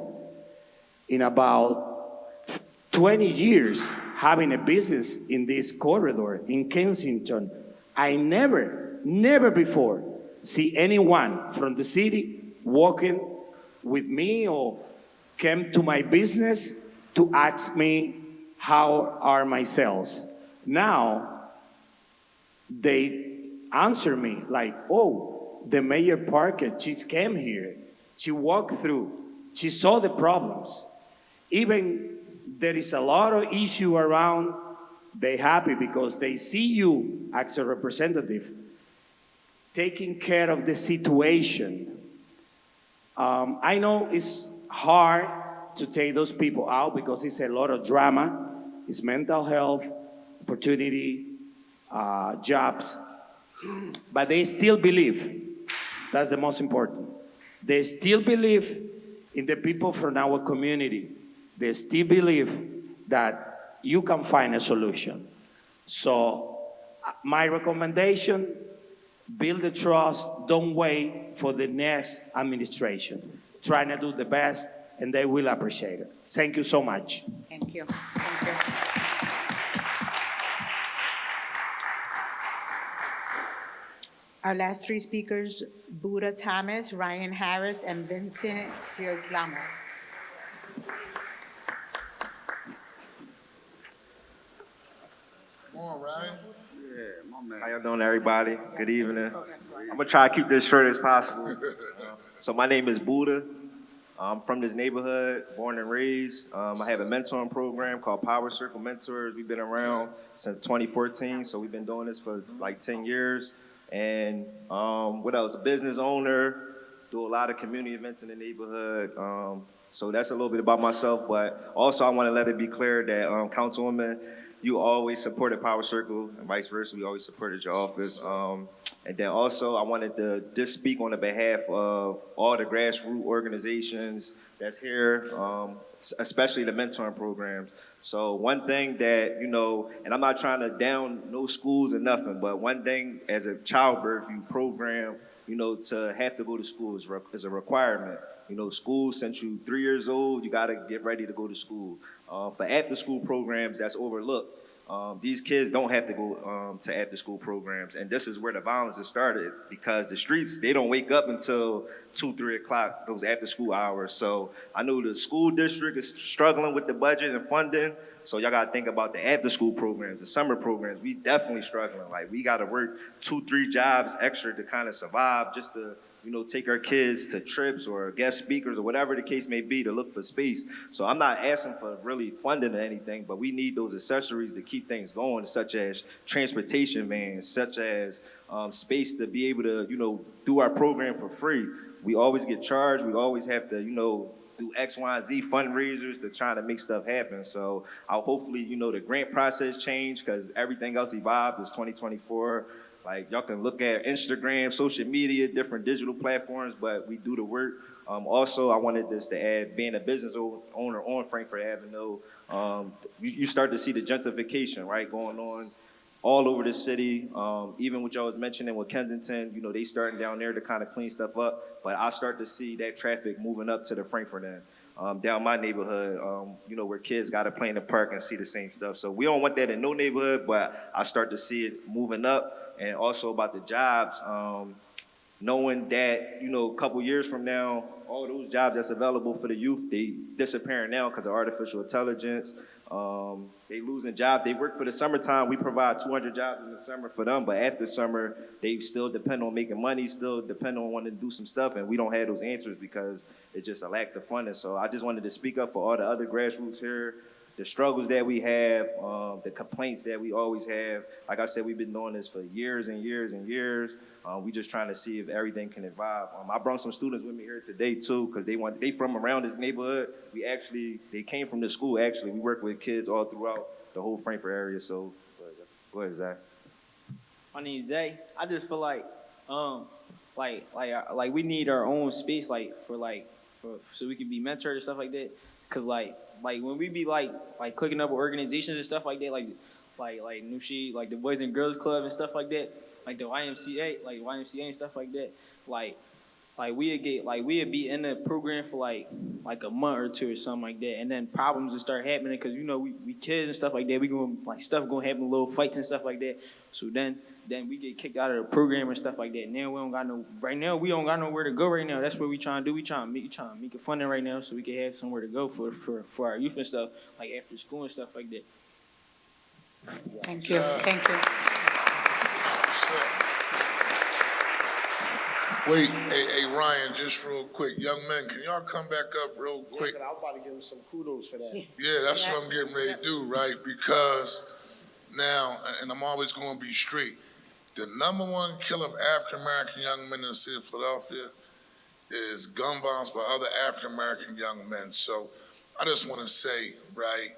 in about 20 years having a business in this corridor in Kensington, I never before see anyone from the city walking with me or came to my business to ask me how are my sales. Now, they answer me like, oh, the Mayor Parker, she came here, she walked through, she saw the problems. Even there is a lot of issue around, they happy because they see you as a representative taking care of the situation. I know it's hard to take those people out because it's a lot of drama. It's mental health, opportunity, jobs, but they still believe. That's the most important. They still believe in the people from our community. They still believe that you can find a solution. So my recommendation, build the trust, don't wait for the next administration. Try to do the best and they will appreciate it. Thank you so much. Thank you. Thank you. Our last three speakers, Buddha Thomas, Ryan Harris, and Vincent Fiorglamo. Come on, Ryan. Yeah, my man. How y'all doing, everybody? Good evening. I'm gonna try to keep this short as possible. So my name is Buddha. I'm from this neighborhood, born and raised. I have a mentoring program called Power Circle Mentors. We've been around since 2014, so we've been doing this for like 10 years. And what else? A business owner, do a lot of community events in the neighborhood. So that's a little bit about myself, but also I want to let it be clear that Councilwoman, you always supported Power Circle and vice versa. We always supported your office. And then also I wanted to just speak on the behalf of all the grassroots organizations that's here, especially the mentoring programs. So one thing that, and I'm not trying to down no schools or nothing, but one thing as a childbirth, you program, to have to go to school is a requirement. School since you 3 years old, you got to get ready to go to school. For after school programs, that's overlooked. These kids don't have to go to after school programs. And this is where the violence has started because the streets, they don't wake up until 2, 3 o'clock, those after school hours. So I know the school district is struggling with the budget and funding. So y'all got to think about the after school programs, the summer programs. We definitely struggling. Like we got to work 2, 3 jobs extra to kind of survive just to, take our kids to trips or guest speakers or whatever the case may be to look for space. So I'm not asking for really funding or anything, but we need those accessories to keep things going, such as transportation vans, such as space to be able to, do our program for free. We always get charged. We always have to, do X, Y, and Z fundraisers to try to make stuff happen. So I'll hopefully, the grant process change because everything else evolved. It's 2024. Like y'all can look at Instagram, social media, different digital platforms, but we do the work. Also, I wanted this to add, being a business owner on Frankfurt Avenue, you start to see the gentrification, right, going on all over the city. Even what y'all was mentioning with Kensington, they starting down there to kind of clean stuff up. But I start to see that traffic moving up to the Frankfurt end. Down my neighborhood, where kids got to play in the park and see the same stuff. So we don't want that in no neighborhood, but I start to see it moving up. And also about the jobs, knowing that, a couple years from now, all those jobs that's available for the youth, they disappearing now because of artificial intelligence. They losing jobs. They work for the summertime. We provide 200 jobs in the summer for them, but after summer, they still depend on making money, still depend on wanting to do some stuff, and we don't have those answers because it's just a lack of funding. So I just wanted to speak up for all the other grassroots here, the struggles that we have, the complaints that we always have. Like I said, we've been doing this for years and years and years. We just trying to see if everything can evolve. I brought some students with me here today too, because they from around this neighborhood. They came from the school actually. We work with kids all throughout the whole Frankfurt area. So, go ahead, Zach. My name's Zay. I just feel like we need our own space, so we can be mentored and stuff like that. Cause like when we be like clicking up with organizations and stuff like that, like New Sheet, like the Boys and Girls Club and stuff like that, like the YMCA and stuff like that, we'd be in the program for like a month or two or something like that, and then problems would start happening because we kids and stuff like that. We going stuff gonna happen, little fights and stuff like that. So then we get kicked out of the program and stuff like that. Now we don't got nowhere to go right now. That's what we trying to do. We trying to make it funding right now so we can have somewhere to go for our youth and stuff, like after school and stuff like that. Thank you. Thank you. Wait, hey, Ryan, just real quick. Young men, can y'all come back up real quick? I was about to give him some kudos for that. Yeah, that's what I'm getting ready to do, right? Because now, and I'm always going to be straight, the number one killer of African-American young men in the city of Philadelphia is gun violence by other African-American young men. So I just want to say, right,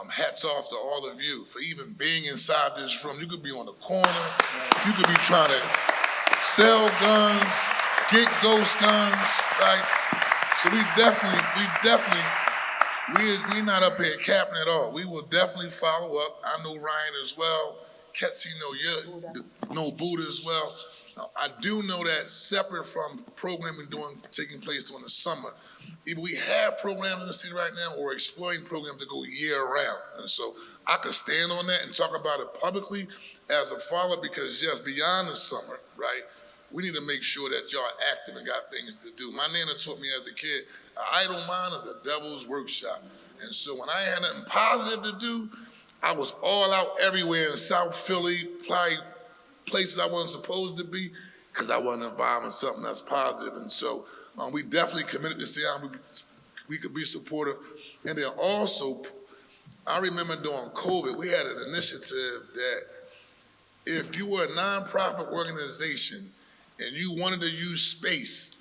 hats off to all of you for even being inside this room. You could be on the corner. You could be trying to sell guns, get ghost guns, right? So we're not up here capping at all. We will definitely follow up. I know Ryan as well. Ketsi know Buddha as well. Now, I do know that separate from programming taking place during the summer, either we have programs in the city right now or exploring programs that go year round. And so I could stand on that and talk about it publicly as a father because, yes, beyond the summer, right, we need to make sure that y'all are active and got things to do. My nana taught me as a kid, an idle mind is a devil's workshop. And so when I had nothing positive to do, I was all out everywhere in South Philly, probably places I wasn't supposed to be, because I wasn't involved in something that's positive. And so we definitely committed to see how we could be supportive. And then also, I remember during COVID, we had an initiative that if you were a nonprofit organization and you wanted to use space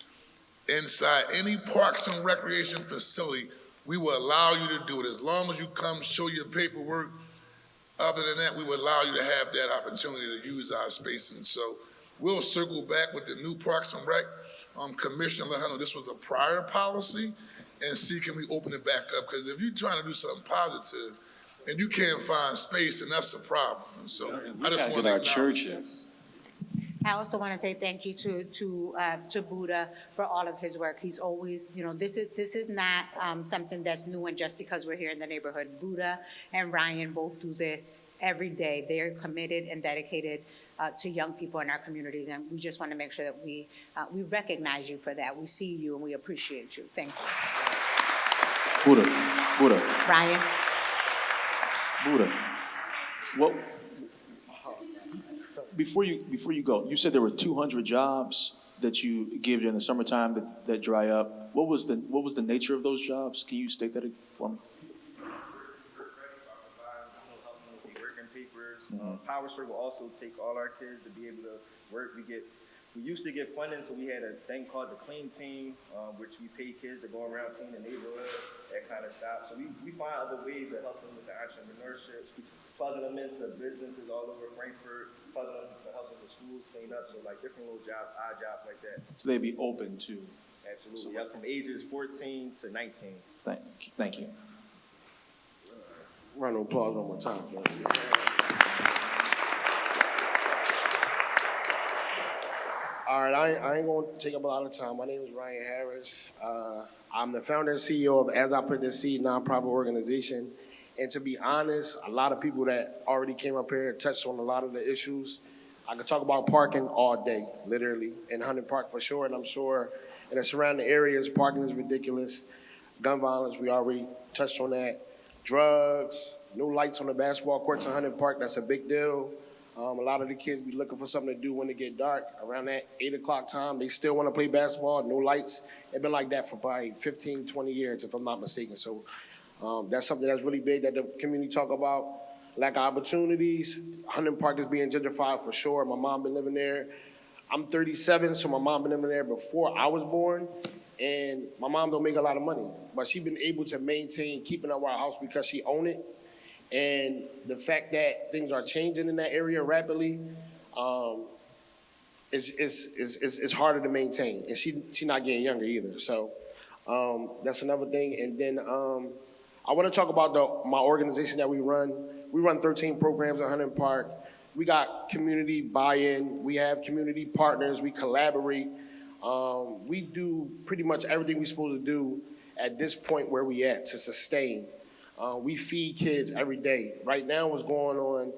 inside any parks and recreation facility, we will allow you to do it. As long as you come show your paperwork, other than that, we will allow you to have that opportunity to use our space. And so we'll circle back with the new Parks and Rec commission and let her know this was a prior policy and see can we open it back up. Because if you're trying to do something positive and you can't find space, then that's a problem. And so I just want to our acknowledge churches. I also want to say thank you to Buddha for all of his work. He's always, this is not something that's new and just because we're here in the neighborhood. Buddha and Ryan both do this every day. They're committed and dedicated to young people in our communities, and we just want to make sure that we recognize you for that. We see you and we appreciate you. Thank you. Buddha. Ryan. Buddha. What? Before you go, you said there were 200 jobs that you give during the summertime that dry up. What was the nature of those jobs? Can you state that for me? Power Circle will also take all our kids to be able to work. We used to get funding, so we had a thing called the Clean Team, which we pay kids to go around clean the neighborhood, that kind of stuff. So we find other ways to help them with the entrepreneurship, plugging them into businesses all over Frankfurt, plugging them to helping the schools clean up. So like different little jobs, odd jobs like that. So they'd be open to. Absolutely, up from ages 14 to 19. Thank you. Round of applause one more time. All right, I ain't gonna take up a lot of time. My name is Ryan Harris. I'm the founder and CEO of As I Put the Seed nonprofit organization. And to be honest, a lot of people that already came up here touched on a lot of the issues. I could talk about parking all day, literally, in Hunting Park for sure, and I'm sure in the surrounding areas, parking is ridiculous. Gun violence, we already touched on that. Drugs, no lights on the basketball courts in Hunting Park, that's a big deal. A lot of the kids be looking for something to do when it get dark. Around that 8 o'clock time, they still want to play basketball, no lights. It's been like that for probably 15, 20 years, if I'm not mistaken. So that's something that's really big that the community talk about. Lack of opportunities. Hunting Park is being gentrified for sure. My mom been living there. I'm 37, so my mom been living there before I was born. And my mom don't make a lot of money, but she been able to maintain keeping up our house because she own it. And the fact that things are changing in that area rapidly, it's harder to maintain. And she not getting younger either. So that's another thing. And then I want to talk about my organization that we run. We run 13 programs at Hunting Park. We got community buy-in. We have community partners. We collaborate. We do pretty much everything we're supposed to do at this point where we at to sustain. We feed kids every day. Right now what's going on,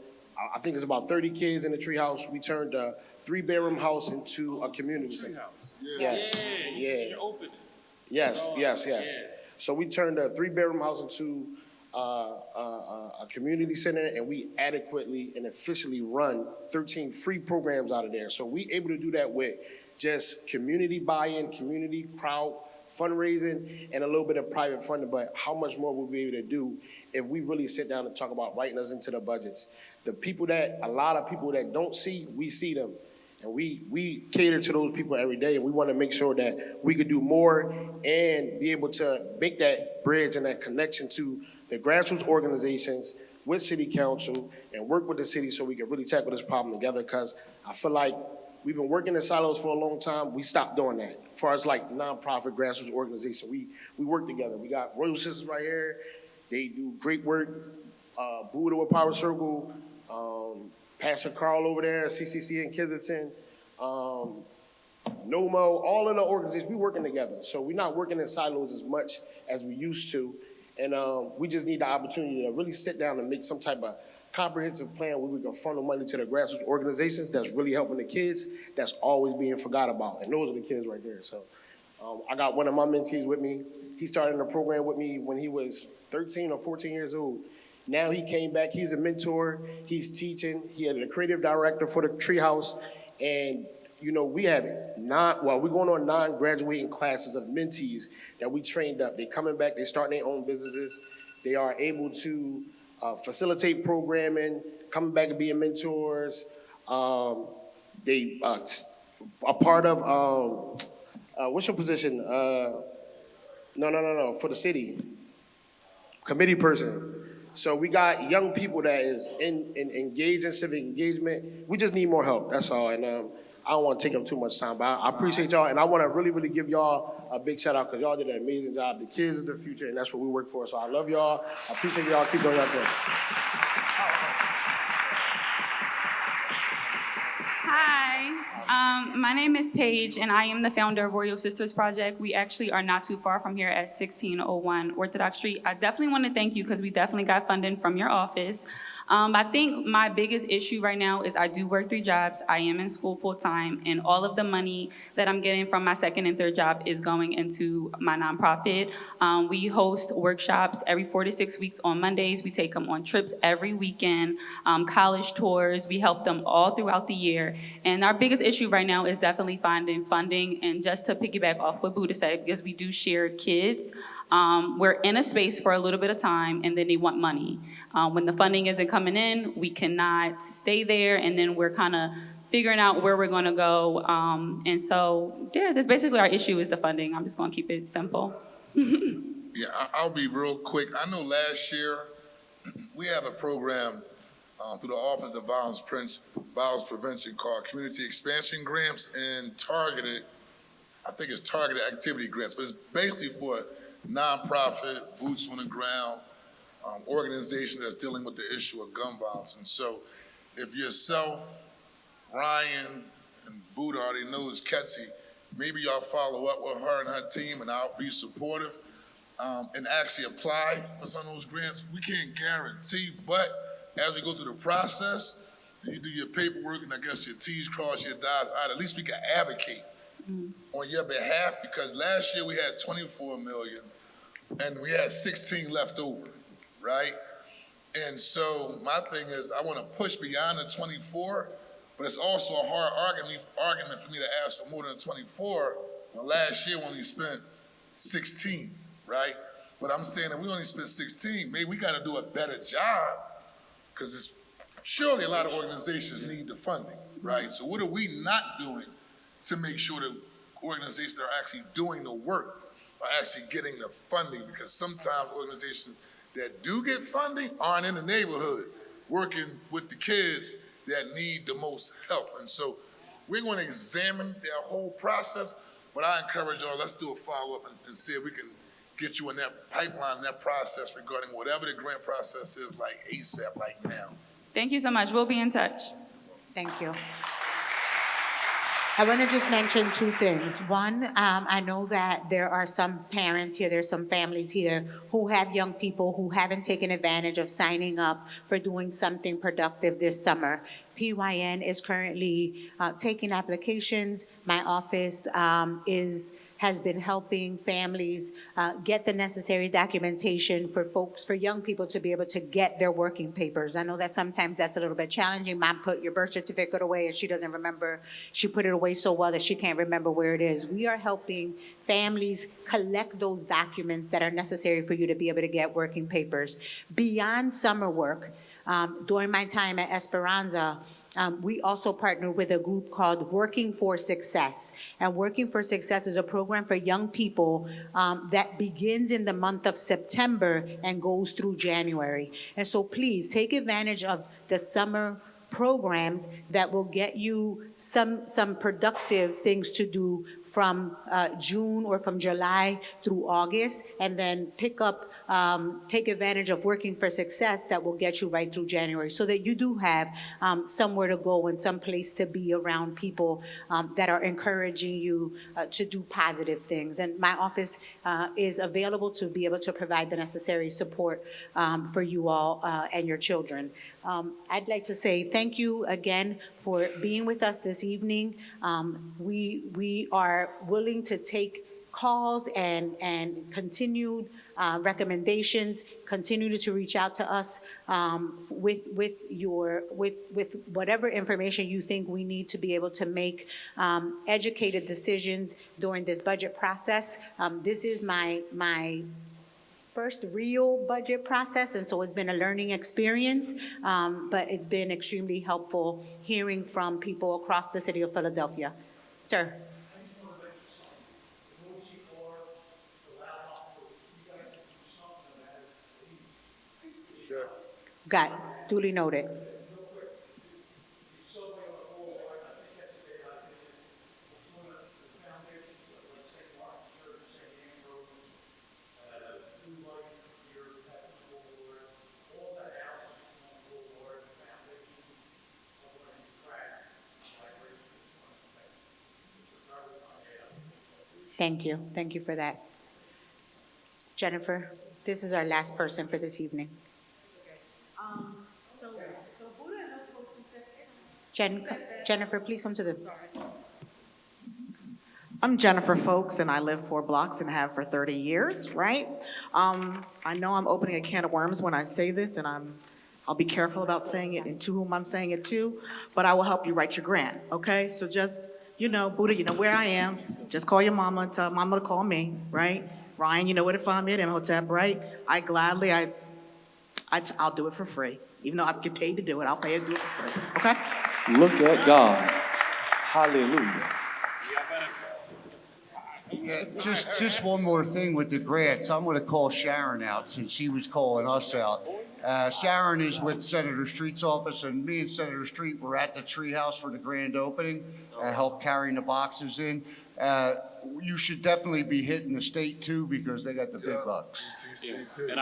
I think it's about 30 kids in the treehouse. We turned a 3-bedroom house into a community center. Yes. Yeah. Yes. So we turned a 3-bedroom house into a community center, and we adequately and efficiently run 13 free programs out of there. So we able to do that with just community buy-in, community crowd fundraising, and a little bit of private funding, but how much more we'll be able to do if we really sit down and talk about writing us into the budgets. A lot of people that don't see, we see them. And we cater to those people every day, and we want to make sure that we could do more and be able to make that bridge and that connection to the grassroots organizations with city council and work with the city so we can really tackle this problem together, because I feel like we've been working in silos for a long time. We stopped doing that. As far as like nonprofit grassroots organization, we work together. We got Royal Sisters right here. They do great work. Buddha with Power Circle, Pastor Carl over there, CCC in Kensington. I'm NOMO, all of the organizations, we working together. So we're not working in silos as much as we used to. And we just need the opportunity to really sit down and make some type of comprehensive plan where we can funnel money to the grassroots organizations that's really helping the kids that's always being forgot about. And those are the kids right there. So I got one of my mentees with me. He started in a program with me when he was 13 or 14 years old. Now he came back, he's a mentor, he's teaching, he had a creative director for the Treehouse, and you know, we have we're going on 9 graduating classes of mentees that we trained up. They're coming back, they're starting their own businesses, they are able to facilitate programming, coming back and being mentors. They a part of, what's your position? No, for the city, committee person. So we got young people that is engaged in civic engagement. We just need more help, that's all. And I don't want to take up too much time, but I appreciate y'all. And I want to really, really give y'all a big shout out because y'all did an amazing job. The kids are the future, and that's what we work for. So I love y'all. I appreciate y'all. Keep doing y'all thing. Hi, my name is Paige, and I am the founder of Royal Sisters Project. We actually are not too far from here at 1601 Orthodox Street. I definitely want to thank you because we definitely got funding from your office. I think my biggest issue right now is I do work 3 jobs. I am in school full time, and all of the money that I'm getting from my second and third job is going into my nonprofit. We host workshops every 4 to 6 weeks on Mondays. We take them on trips every weekend, college tours. We help them all throughout the year. And our biggest issue right now is definitely finding funding. And just to piggyback off what Buddha said, because we do share kids, we're in a space for a little bit of time, and then they want money. When the funding isn't coming in, we cannot stay there, and then we're kind of figuring out where we're going to go. And so, yeah, that's basically our issue is the funding. I'm just going to keep it simple. Yeah, I'll be real quick. I know last year we have a program through the Office of Violence Prevention called Community Expansion Grants and targeted activity grants, but it's basically for nonprofit, boots on the ground organization that's dealing with the issue of gun violence. And so if yourself, Ryan, and Buddha already knows Ketsi, maybe y'all follow up with her and her team, and I'll be supportive and actually apply for some of those grants. We can't guarantee, but as we go through the process, you do your paperwork and I guess your T's cross, your I's out, at least we can advocate on your behalf, because last year we had 24 million and we had 16 left over, right? And so my thing is I want to push beyond the 24, but it's also a hard argument for me to ask for more than 24 when last year we only spent 16, right? But I'm saying if we only spent 16, maybe we got to do a better job, because it's surely a lot of organizations need the funding, right? So what are we not doing to make sure that organizations that are actually doing the work are actually getting the funding? Because sometimes organizations that do get funding aren't in the neighborhood working with the kids that need the most help. And so we're going to examine their whole process, but I encourage y'all, let's do a follow-up and see if we can get you in that pipeline, that process regarding whatever the grant process is, like ASAP right now. Thank you so much. We'll be in touch. Thank you. I want to just mention 2 things. One, I know that there are some parents here, there's some families here who have young people who haven't taken advantage of signing up for doing something productive this summer. PYN is currently taking applications. My office has been helping families get the necessary documentation for young people to be able to get their working papers. I know that sometimes that's a little bit challenging. Mom put your birth certificate away and she doesn't remember. She put it away so well that she can't remember where it is. We are helping families collect those documents that are necessary for you to be able to get working papers. Beyond summer work, during my time at Esperanza, we also partner with a group called Working for Success. And Working for Success is a program for young people that begins in the month of September and goes through January. And so please take advantage of the summer programs that will get you some productive things to do from June or from July through August, and then pick up take advantage of Working for Success that will get you right through January, so that you do have somewhere to go and some place to be around people that are encouraging you to do positive things. And my office is available to be able to provide the necessary support for you all and your children. I'd like to say thank you again for being with us this evening. We are willing to take calls and continued recommendations. Continue to reach out to us with whatever information you think we need to be able to make educated decisions during this budget process. This is my first real budget process, and so it's been a learning experience, but it's been extremely helpful hearing from people across the city of Philadelphia. Sir. Got it. Duly noted. Thank you. Thank you for that. Jennifer, this is our last person for this evening. Jennifer, please come to the... I'm Jennifer Folks, and I live 4 blocks and have for 30 years, right? I know I'm opening a can of worms when I say this, and I'll be careful about saying it and to whom I'm saying it to, but I will help you write your grant, okay? So just, Buddha, you know where I am. Just call your mama and tell mama to call me, right? Ryan, you know where to find me at Imhotep, right? I'll do it for free. Even though I get paid to do it, I'll pay to do it for free, okay? Look at God. Hallelujah. Yeah, just one more thing with the grants. I'm going to call Sharon out since she was calling us out. Sharon is with Senator Street's office, and me and Senator Street were at the treehouse for the grand opening, helped carrying the boxes in. You should definitely be hitting the state too, because they got the big bucks. Yeah. And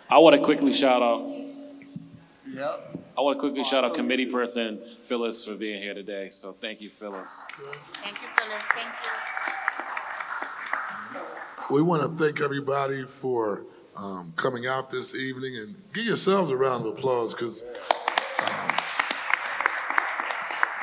I want to quickly shout out. Yep. I want to quickly shout out committee person Phyllis for being here today. So thank you, Phyllis. Thank you, Phyllis. Thank you. We want to thank everybody for coming out this evening, and give yourselves a round of applause, because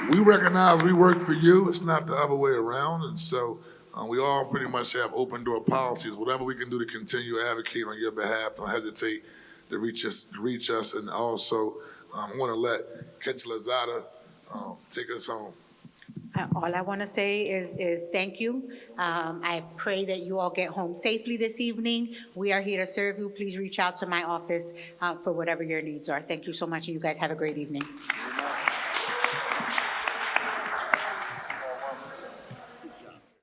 we recognize we work for you. It's not the other way around, and so we all pretty much have open door policies. Whatever we can do to continue advocating on your behalf, don't hesitate to reach us, and also I want to let Ketch Lazada take us home. All I want to say is thank you. I pray that you all get home safely this evening. We are here to serve you. Please reach out to my office for whatever your needs are. Thank you so much, and you guys have a great evening.